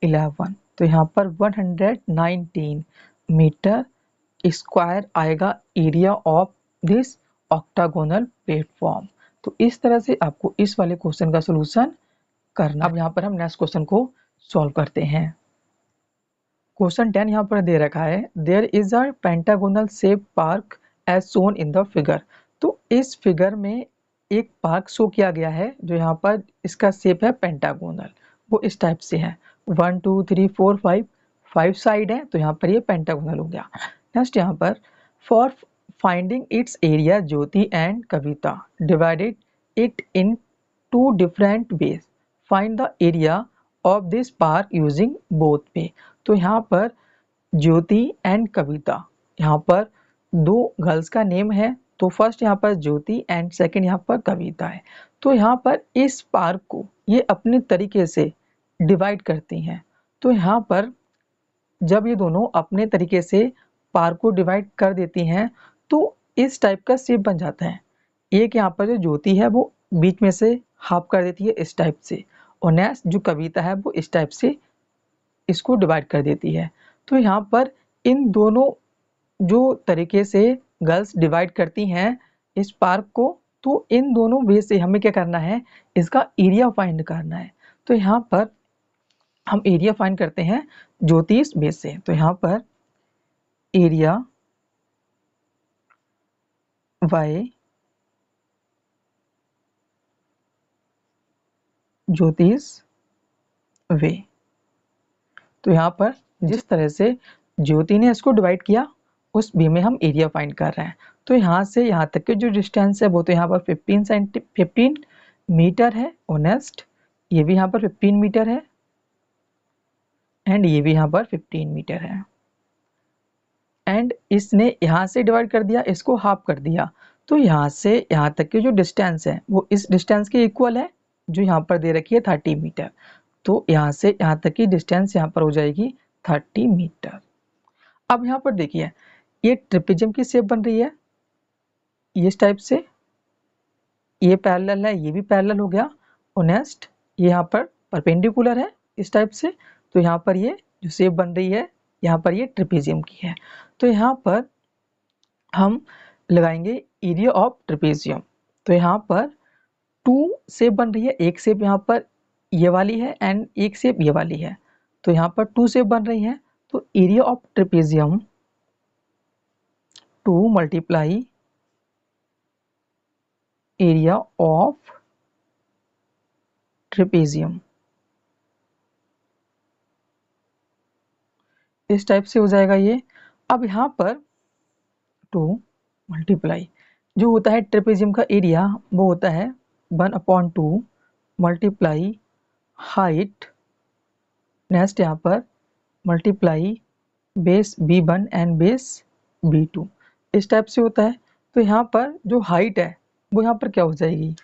11, तो यहाँ पर 119 मीटर स्क्वायर आएगा area of this octagonal platform. तो इस तरह से आपको इस वाले क्वेश्चन का सोल्यूशन करना। अब यहाँ पर हम नेक्स्ट क्वेश्चन को सॉल्व करते हैं। क्वेश्चन 10 यहाँ पर दे रखा है, there is a pentagonal shape park as shown in the figure. तो इस फिगर में एक पार्क शो किया गया है, जो यहाँ पर इसका शेप है पेंटागोनल, वो इस टाइप से है 1 2 3 4 5 साइड है, तो यहाँ पर ये पेंटागोनल हो गया। नेक्स्ट यहाँ पर for finding it's area Jyoti and Kavita divided it in 2 different ways, find the area of this park using both way. तो यहाँ पर ज्योति एंड कविता, यहाँ पर 2 गर्ल्स का नेम है, तो फर्स्ट यहाँ पर ज्योति एंड सेकंड यहाँ पर कविता है। तो यहाँ पर इस पार्क को ये अपने तरीके से डिवाइड करती हैं। तो यहाँ पर जब ये दोनों अपने तरीके से पार्क को डिवाइड कर देती हैं तो इस टाइप का शेप बन जाता है। एक यहाँ पर जो ज्योति है वो बीच में से हाफ कर देती है इस टाइप से, और नेक्स्ट जो कविता है वो इस टाइप से इसको डिवाइड कर देती है। तो यहाँ पर इन दोनों जो तरीके से गर्ल्स डिवाइड करती हैं इस पार्क को, तो इन दोनों वे से हमें क्या करना है, इसका एरिया फाइंड करना है। तो यहाँ पर हम एरिया फाइंड करते हैं ज्योतिष बेस से। तो यहाँ पर एरिया बाय ज्योतिष वे। तो यहाँ पर जिस तरह से ज्योति ने इसको डिवाइड किया उस वे में हम एरिया फाइंड कर रहे हैं। तो यहाँ से यहाँ तक के जो डिस्टेंस है वो तो यहाँ पर 15 मीटर है, और नेक्स्ट ये भी यहाँ पर 15 मीटर है, एंड ये भी यहाँ पर 15 मीटर है, एंड इसने यहाँ से डिवाइड कर दिया, इसको हाफ कर दिया। तो यहाँ से यहाँ तक की जो डिस्टेंस है वो इस डिस्टेंस के इक्वल है, जो यहाँ पर दे रखी है 30 मीटर। तो यहाँ से यहाँ तक की डिस्टेंस यहाँ पर हो जाएगी 30 मीटर। अब यहाँ पर देखिए ये ट्रिपेजियम की शेप बन रही है इस टाइप से, ये पैरेलल है, ये भी पैरेलल हो गया, और नेक्स्ट ये यहाँ पर परपेंडिकुलर है इस टाइप से। तो यहाँ पर ये जो शेप बन रही है यहाँ पर ये ट्रिपेजियम की है। तो यहाँ पर हम लगाएंगे एरिया ऑफ ट्रिपेजियम। तो यहाँ पर 2 शेप बन रही है, एक शेप यहाँ पर ये वाली है एंड एक शेप ये वाली है। तो यहाँ पर 2 शेप बन रही है, तो area of trapezium 2 multiply area of trapezium, इस टाइप से हो जाएगा ये। अब यहाँ पर 2 मल्टीप्लाई जो होता है ट्रेपेजियम का एरिया वो होता है 1/2 मल्टीप्लाई हाइट, नेक्स्ट यहाँ पर multiply base B1 and base B2 इस टाइप से होता है। तो यहाँ पर जो हाइट है वो यहाँ पर क्या हो जाएगी,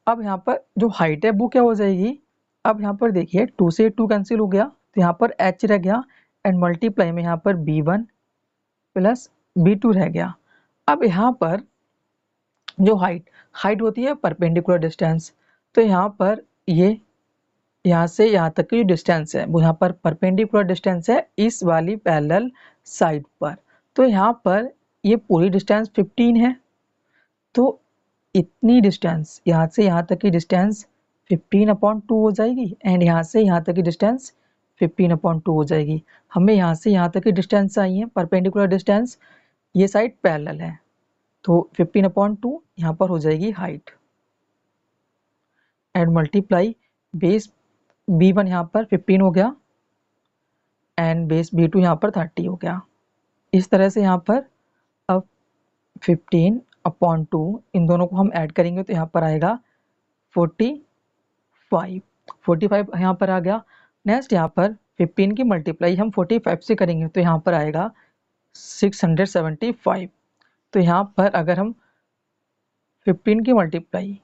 अब यहाँ पर जो हाइट है वो क्या हो जाएगी, अब यहाँ पर देखिए 2 से 2 कैंसिल हो गया तो यहाँ पर h रह गया एंड मल्टीप्लाई में यहाँ पर B1 प्लस B2 रह गया। अब यहाँ पर जो हाइट होती है परपेंडिकुलर डिस्टेंस, तो यहाँ पर ये यहाँ से यहाँ तक की जो डिस्टेंस है वो यहाँ पर परपेंडिकुलर डिस्टेंस है इस वाली पैरेलल साइड पर। तो यहाँ पर ये पूरी डिस्टेंस 15 है, तो इतनी डिस्टेंस यहाँ से यहाँ तक की डिस्टेंस 15/2 हो जाएगी एंड यहाँ से यहाँ तक की डिस्टेंस 15/2 हो जाएगी। हमें यहाँ से यहाँ तक की डिस्टेंस चाहिए परपेंडिकुलर डिस्टेंस, ये साइड पैरेलल है, तो 15/2 यहाँ पर हो जाएगी height and multiply base B1 यहाँ पर 15 हो गया एंड बेस B2 यहाँ पर 30 हो गया। इस तरह से यहाँ पर अब 15/2 इन दोनों को हम ऐड करेंगे तो यहाँ पर आएगा 45 यहाँ पर आ गया। नेक्स्ट यहाँ पर 15 की मल्टीप्लाई हम 45 से करेंगे तो यहाँ पर आएगा 675। तो यहाँ पर अगर हम 15 की मल्टीप्लाई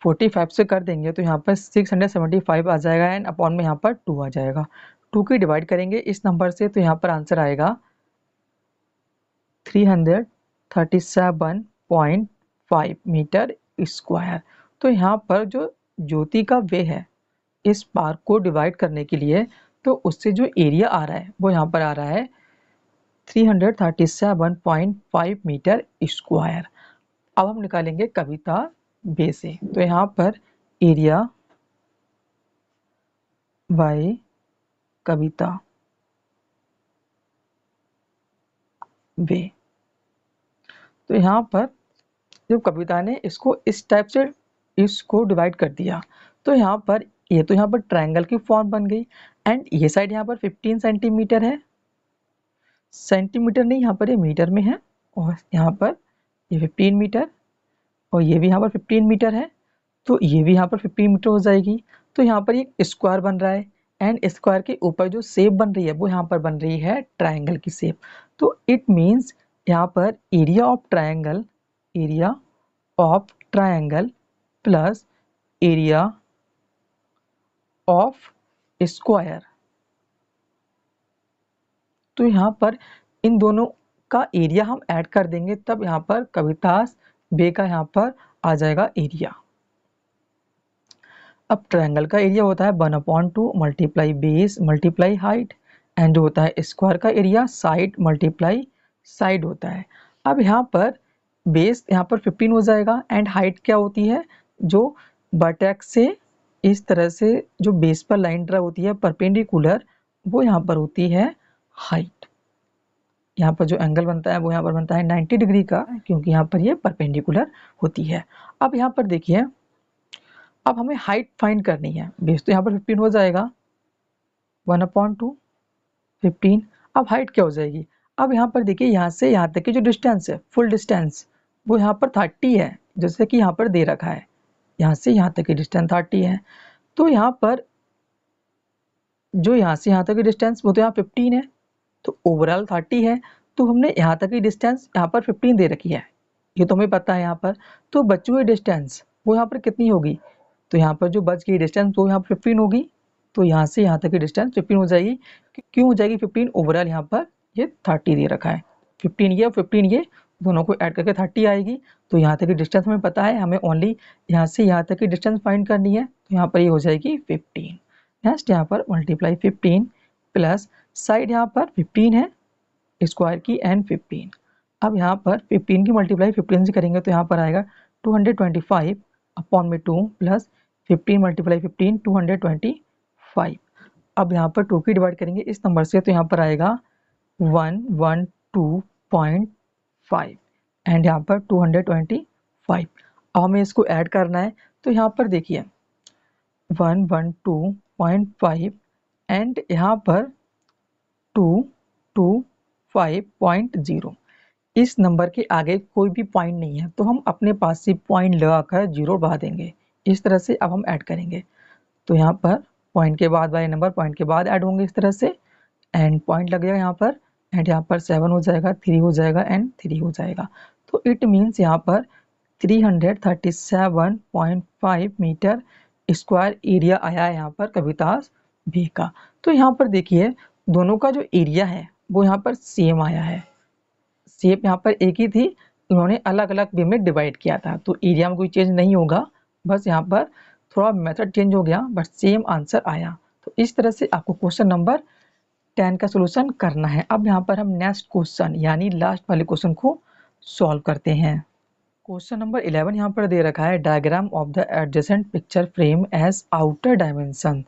45 से कर देंगे तो यहाँ पर 675 आ जाएगा एंड अपॉन में यहाँ पर 2 आ जाएगा। 2 की डिवाइड करेंगे इस नंबर से तो यहाँ पर आंसर आएगा 337.5 मीटर स्क्वायर। तो यहाँ पर जो ज्योति का वे है इस पार्क को डिवाइड करने के लिए, तो उससे जो एरिया आ रहा है वो यहाँ पर आ रहा है 337.5 मीटर स्क्वायर। अब हम निकालेंगे कविता बे से, तो यहाँ पर एरिया बाय कविता बे, तो यहाँ पर जब कविता ने इसको इस टाइप से इसको डिवाइड कर दिया तो यहाँ पर ये तो यहाँ पर ट्रायंगल की फॉर्म बन गई एंड ये साइड यहाँ पर 15 सेंटीमीटर है, सेंटीमीटर नहीं यहाँ पर ये मीटर में है, और यहाँ पर ये 15 मीटर और ये भी यहाँ पर 15 मीटर है, तो ये भी यहाँ पर 15 मीटर हो जाएगी। तो यहाँ पर एक स्क्वायर बन रहा है एंड स्क्वायर के ऊपर जो शेप बन रही है वो यहाँ पर बन रही है ट्रायंगल की शेप। तो इट मीन्स यहाँ पर area of triangle plus area of square, तो यहाँ पर इन दोनों का एरिया हम ऐड कर देंगे तब यहाँ पर कवितास बे का यहाँ पर आ जाएगा एरिया। अब ट्रायंगल का एरिया होता है 1/2 multiply base multiply height and जो होता है स्क्वायर का एरिया साइड मल्टीप्लाई साइड होता है। अब यहाँ पर बेस यहाँ पर 15 हो जाएगा एंड हाइट क्या होती है, जो वर्टेक्स से इस तरह से जो बेस पर लाइन ड्रा होती है परपेंडिकुलर, वो यहाँ पर होती है हाइट। यहाँ पर जो एंगल बनता है वो यहाँ पर बनता है 90 डिग्री का, क्योंकि यहाँ पर ये परपेंडिकुलर होती है। अब यहाँ पर देखिए, अब हमें हाइट फाइंड करनी है। बेस तो यहाँ पर 15 हो जाएगा 1/2 15। अब हाइट क्या हो जाएगी, अब यहाँ पर देखिए यहाँ से यहाँ तक की जो डिस्टेंस है फुल डिस्टेंस वो यहाँ पर 30 है, जैसे कि यहाँ पर दे रखा है यहाँ से यहाँ तक की डिस्टेंस 30 है। तो यहाँ पर जो यहाँ से यहाँ तक की डिस्टेंस वो तो यहाँ 15 है, तो ओवरऑल 30 है, तो हमने यहाँ तक की डिस्टेंस यहाँ पर 15 दे रखी है, ये तो हमें पता है यहाँ पर। तो बची हुई डिस्टेंस वो यहाँ पर कितनी होगी, तो यहाँ पर जो बच गई डिस्टेंस वो यहाँ पर 15 होगी, तो यहाँ से यहाँ तक की डिस्टेंस 15 हो जाएगी। क्यों हो जाएगी 15, ओवरऑल यहाँ पर ये 30 दे रखा है, 15 ये और 15 ये दोनों को ऐड करके 30 आएगी। तो यहाँ तक की डिस्टेंस हमें पता है, हमें ओनली यहाँ से यहाँ तक की डिस्टेंस फाइंड करनी है, तो यहाँ पर ये हो जाएगी 15। नेक्स्ट यहाँ पर मल्टीप्लाई 15 प्लस साइड यहाँ पर 15 है स्क्वायर की एंड 15। अब यहाँ पर 15 की मल्टीप्लाई 15 से करेंगे तो यहाँ पर आएगा 225 अपॉन में 2 प्लस 15 मल्टीप्लाई 15 225। अब यहाँ पर 2 की डिवाइड करेंगे इस नंबर से तो यहाँ पर आएगा 112.5 एंड यहाँ पर 225। अब हमें इसको ऐड करना है, तो यहाँ पर देखिए 112.5 एंड यहाँ पर 225.0, इस नंबर के आगे कोई भी पॉइंट नहीं है, तो हम अपने पास से पॉइंट लगाकर 0 बढ़ा देंगे। इस तरह से अब हम ऐड करेंगे, तो यहाँ पर पॉइंट के बाद वाले नंबर पॉइंट के बाद ऐड होंगे इस तरह से, एंड पॉइंट लग जाएगा यहाँ पर एंड यहाँ पर 7 हो जाएगा, 3 हो जाएगा एंड 3 हो जाएगा। तो इट मीन्स यहाँ पर 337.5 मीटर स्क्वायर एरिया आया है यहाँ पर कवितास बी का। तो यहाँ पर देखिए दोनों का जो एरिया है वो यहाँ पर सेम आया है, शेप यहाँ पर एक ही थी, इन्होंने अलग अलग वे में डिवाइड किया था, तो एरिया में कोई चेंज नहीं होगा, बस यहाँ पर थोड़ा मेथड चेंज हो गया बट सेम आंसर आया। तो इस तरह से आपको क्वेश्चन नंबर 10 का सोल्यूशन करना है। अब यहाँ पर हम नेक्स्ट क्वेश्चन यानी लास्ट वाले क्वेश्चन को सॉल्व करते हैं। क्वेश्चन नंबर 11 यहाँ पर दे रखा है, diagram of the adjacent picture frame as outer dimension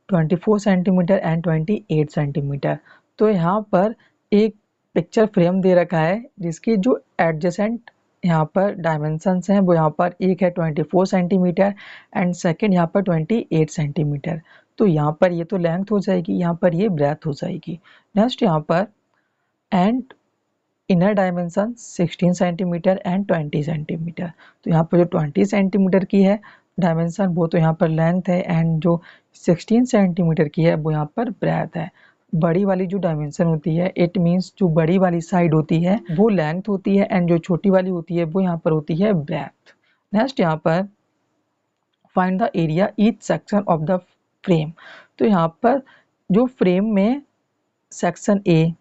24 centimetre and 28 centimetre. तो यहाँ पर एक पिक्चर फ्रेम दे रखा है जिसकी जो एडजेसेंट यहाँ पर डायमेंशंस हैं वो यहाँ पर एक है 24 सेंटीमीटर एंड सेकंड यहाँ पर 28 सेंटीमीटर। तो यहाँ पर ये तो लेंथ हो जाएगी, यहाँ पर ये ब्रेथ हो जाएगी। नेक्स्ट यहाँ पर and inner dimension 16 centimetre and 20 centimetre. तो यहाँ पर जो 20 सेंटीमीटर की है डायमेंशन वो तो यहाँ पर लेंथ है एंड जो 16 सेंटीमीटर की है वो यहाँ पर ब्रेथ है। बड़ी वाली जो डायमेंशन होती है इट मीन्स जो बड़ी वाली साइड होती है वो लेंथ होती है एंड जो छोटी वाली होती है वो यहाँ पर होती है ब्रेथ। नेक्स्ट यहाँ पर find the area each section of the frame. तो यहाँ पर जो फ्रेम में सेक्शन ए,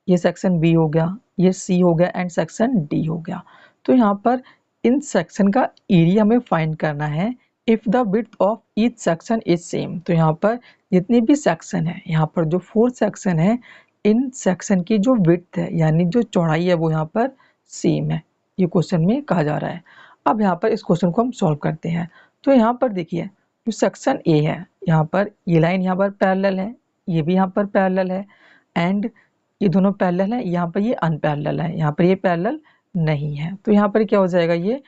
ये सेक्शन बी हो गया, ये सी हो गया एंड सेक्शन डी हो गया। तो यहाँ पर इन सेक्शन का एरिया हमें फाइंड करना है if the width of each section is same. तो यहाँ पर जितने भी सेक्शन है, यहाँ पर जो 4 सेक्शन है, इन सेक्शन की जो विड्थ है यानी जो चौड़ाई है वो यहाँ पर सेम है, ये क्वेश्चन में कहा जा रहा है। अब यहाँ पर इस क्वेश्चन को हम सॉल्व करते हैं। तो यहाँ पर देखिए जो सेक्शन ए है, यहाँ पर ये लाइन यहाँ पर पैरेलल है, ये भी यहाँ पर पैरेलल है एंड ये दोनों पैरेलल है, यहाँ पर ये अनपैरेलल है, यहाँ पर ये पैरेलल नहीं है। तो यहाँ पर क्या हो जाएगा, ये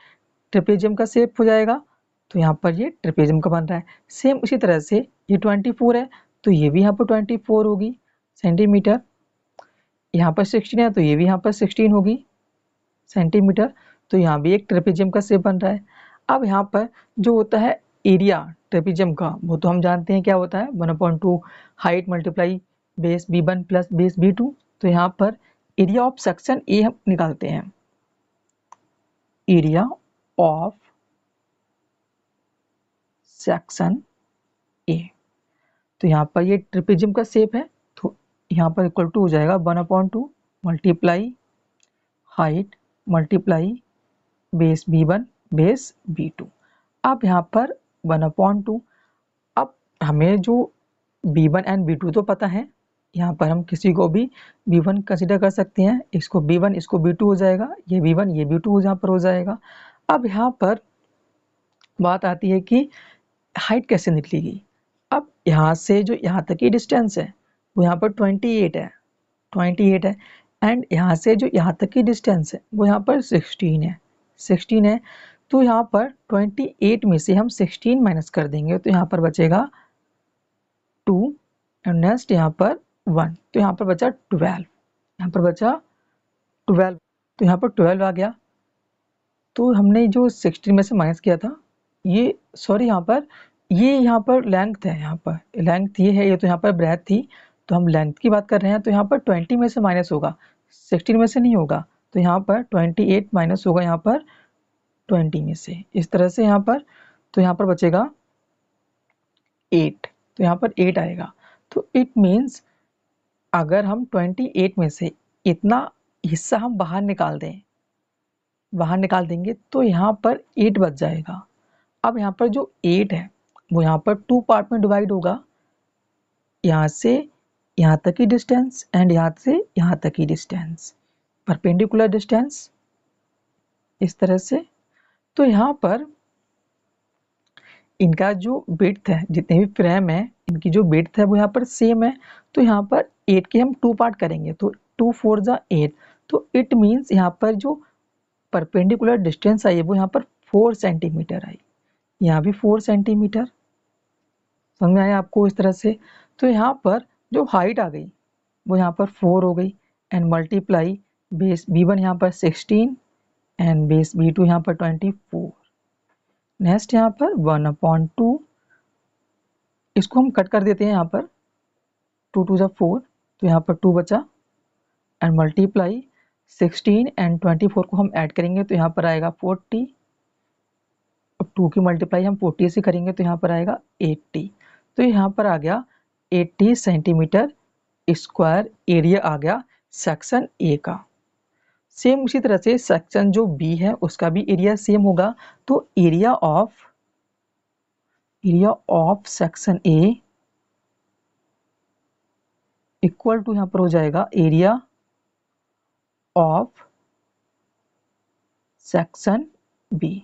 ट्रेपेजियम का शेप हो जाएगा। तो यहाँ पर ये ट्रेपेजियम का बन रहा है। सेम उसी तरह से ये 24 है तो ये भी यहाँ पर 24 होगी सेंटीमीटर। यहाँ पर 16 है तो ये भी यहाँ पर 16 होगी सेंटीमीटर। तो यहाँ भी एक ट्रेपेजियम का शेप बन रहा है। अब यहाँ पर जो होता है एरिया ट्रेपेजियम का वो तो हम जानते हैं क्या होता है, 1/2 height multiply base b1 plus base b2। तो यहाँ पर एरिया ऑफ सेक्शन ए हम निकालते हैं, एरिया ऑफ सेक्शन ए। तो यहाँ पर ये ट्रेपेजियम का शेप है तो यहाँ पर इक्वल टू हो जाएगा 1/2 multiply height multiply base b1 base b2। अब यहाँ पर 1/2, अब हमें जो b1 एंड b2 तो पता है, यहाँ पर हम किसी को भी b1 कंसीडर कर सकते हैं, इसको b1 इसको b2 हो जाएगा, ये b1 ये b2 यहाँ पर हो जाएगा। अब यहाँ पर बात आती है कि हाइट कैसे निकलेगी। अब यहाँ से जो यहाँ तक की डिस्टेंस है वो यहाँ पर 28 है, 28 है एंड यहाँ से जो यहाँ तक की डिस्टेंस है वो यहाँ पर 16 है, 16 है। तो यहाँ पर 28 में से हम 16 माइनस कर देंगे तो यहाँ पर बचेगा 2 एंड नेक्स्ट यहाँ पर 1, तो यहाँ पर बचा 12, यहाँ पर बचा 12। तो यहाँ पर 12 आ गया। तो हमने जो 16 में से माइनस किया था ये सॉरी यहाँ पर लेंथ है, यहाँ पर लेंथ ये है, ये तो यहाँ पर ब्रेथ थी, तो हम लेंथ की बात कर रहे हैं। तो यहाँ पर 20 में से माइनस होगा, 16 में से नहीं होगा। तो यहाँ पर 28 माइनस होगा यहाँ पर 20 में से, इस तरह से यहाँ पर। तो यहाँ पर बचेगा 8, तो यहाँ पर 8 आएगा। तो इट मीन्स अगर हम 28 में से इतना हिस्सा हम बाहर निकाल देंगे तो यहाँ पर 8 बच जाएगा। अब यहाँ पर जो 8 है वो यहाँ पर 2 पार्ट में डिवाइड होगा, यहाँ से यहाँ तक की डिस्टेंस एंड यहाँ से यहाँ तक की डिस्टेंस, परपेंडिकुलर डिस्टेंस, इस तरह से। तो यहाँ पर इनका जो विड्थ है, जितने भी फ्रेम है इनकी जो विड्थ है वो यहाँ पर सेम है। तो यहाँ पर 8 के हम 2 पार्ट करेंगे तो 2 4 जा 8। तो इट मीन्स यहाँ पर जो परपेंडिकुलर डिस्टेंस आई है वो यहाँ पर 4 सेंटीमीटर आई, यहाँ भी 4 सेंटीमीटर। समझ में आया आपको इस तरह से। तो यहाँ पर जो हाइट आ गई वो यहाँ पर 4 हो गई एंड मल्टीप्लाई बेस b1 यहाँ पर 16 एंड बेस b2 यहाँ पर 24। नेक्स्ट यहाँ पर 1/2, इसको हम कट कर देते हैं, यहाँ पर 2 2 जा 4, तो यहाँ पर 2 बचा एंड मल्टीप्लाई 16 एंड 24 को हम ऐड करेंगे तो यहाँ पर आएगा 40। अब 2 की मल्टीप्लाई हम 40 से करेंगे तो यहाँ पर आएगा 80। तो यहाँ पर आ गया 80 सेंटीमीटर स्क्वायर एरिया आ गया सेक्शन ए का। सेम उसी तरह से सेक्शन जो बी है उसका भी एरिया सेम होगा। तो area of section A equal to यहाँ पर हो जाएगा area of section B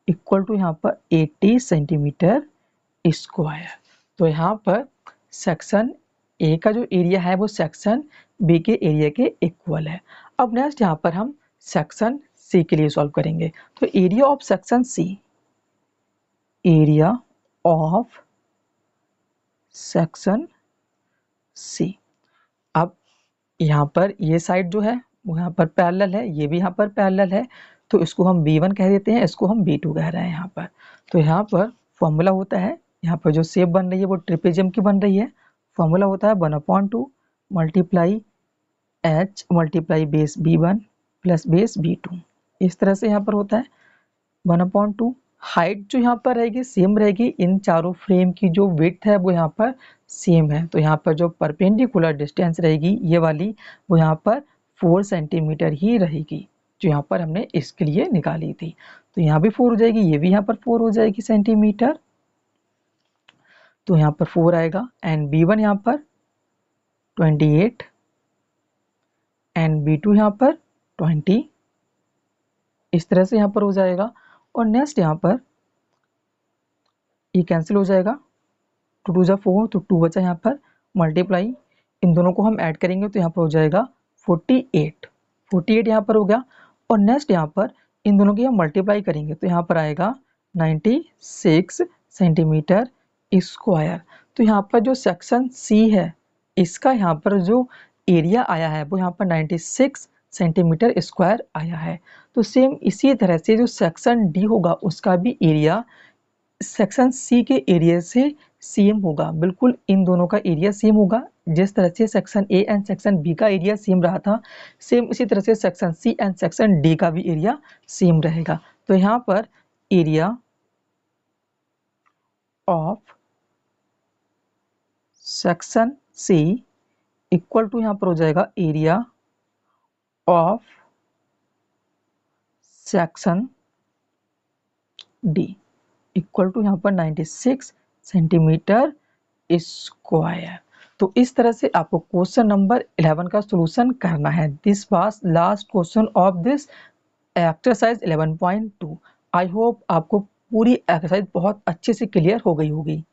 equal to यहाँ पर 80 सेंटीमीटर स्क्वायर। तो यहाँ पर सेक्शन ए का जो एरिया है वो सेक्शन बी के एरिया के इक्वल है। अब नेक्स्ट यहाँ पर हम सेक्शन सी के लिए सॉल्व करेंगे। तो area of section C, area of section C. अब यहाँ पर ये साइड जो है वो यहाँ पर पैरेलल है, ये भी यहाँ पर पैरेलल है, तो इसको हम B1 कह देते हैं, इसको हम B2 कह रहे हैं यहाँ पर। तो यहाँ पर फॉर्मूला होता है, यहाँ पर जो शेप बन रही है वो ट्रिपेजियम की बन रही है। फॉर्मूला होता है 1/2 multiply H multiply base B1 plus base B2। इस तरह से यहाँ पर होता है 1/2। हाइट जो यहाँ पर रहेगी सेम रहेगी, इन चारों फ्रेम की जो विड्थ है वो यहाँ पर सेम है। तो यहाँ पर जो परपेंडिकुलर डिस्टेंस रहेगी ये वाली वो यहाँ पर 4 सेंटीमीटर ही रहेगी, जो यहाँ पर हमने इसके लिए निकाली थी। तो यहाँ भी 4 हो जाएगी, ये भी यहाँ पर 4 हो जाएगी सेंटीमीटर, तो यहाँ पर 4 आएगा। एंड B1 यहाँ पर 28 एंड B2 यहाँ पर 20। इस तरह से यहाँ पर हो जाएगा। और नेक्स्ट यहाँ पर ये कैंसिल हो जाएगा, 2 2 जा 4, तो 2 बचा यहाँ पर, मल्टीप्लाई इन दोनों को हम ऐड करेंगे तो यहाँ पर हो जाएगा 48 यहाँ पर हो गया। और नेक्स्ट यहाँ पर इन दोनों की हम मल्टीप्लाई करेंगे तो यहाँ पर आएगा 96 सेंटीमीटर स्क्वायर। तो यहाँ पर जो सेक्शन सी है इसका यहाँ पर जो एरिया आया है वो यहाँ पर 96 सेंटीमीटर स्क्वायर आया है। तो सेम इसी तरह से जो सेक्शन डी होगा उसका भी एरिया सेक्शन सी के एरिया से सेम होगा, बिल्कुल इन दोनों का एरिया सेम होगा। जिस तरह से section A and section B का एरिया सेम रहा था, सेम इसी तरह से section C and section D का भी एरिया सेम रहेगा। तो यहाँ पर area of section C equal to यहाँ पर हो जाएगा area of section D equal to यहाँ पर 96 सेंटीमीटर स्क्वायर। तो इस तरह से आपको क्वेश्चन नंबर 11 का सॉल्यूशन करना है। This was last question of this exercise 11.2। I hope आपको पूरी एक्सरसाइज बहुत अच्छे से क्लियर हो गई होगी।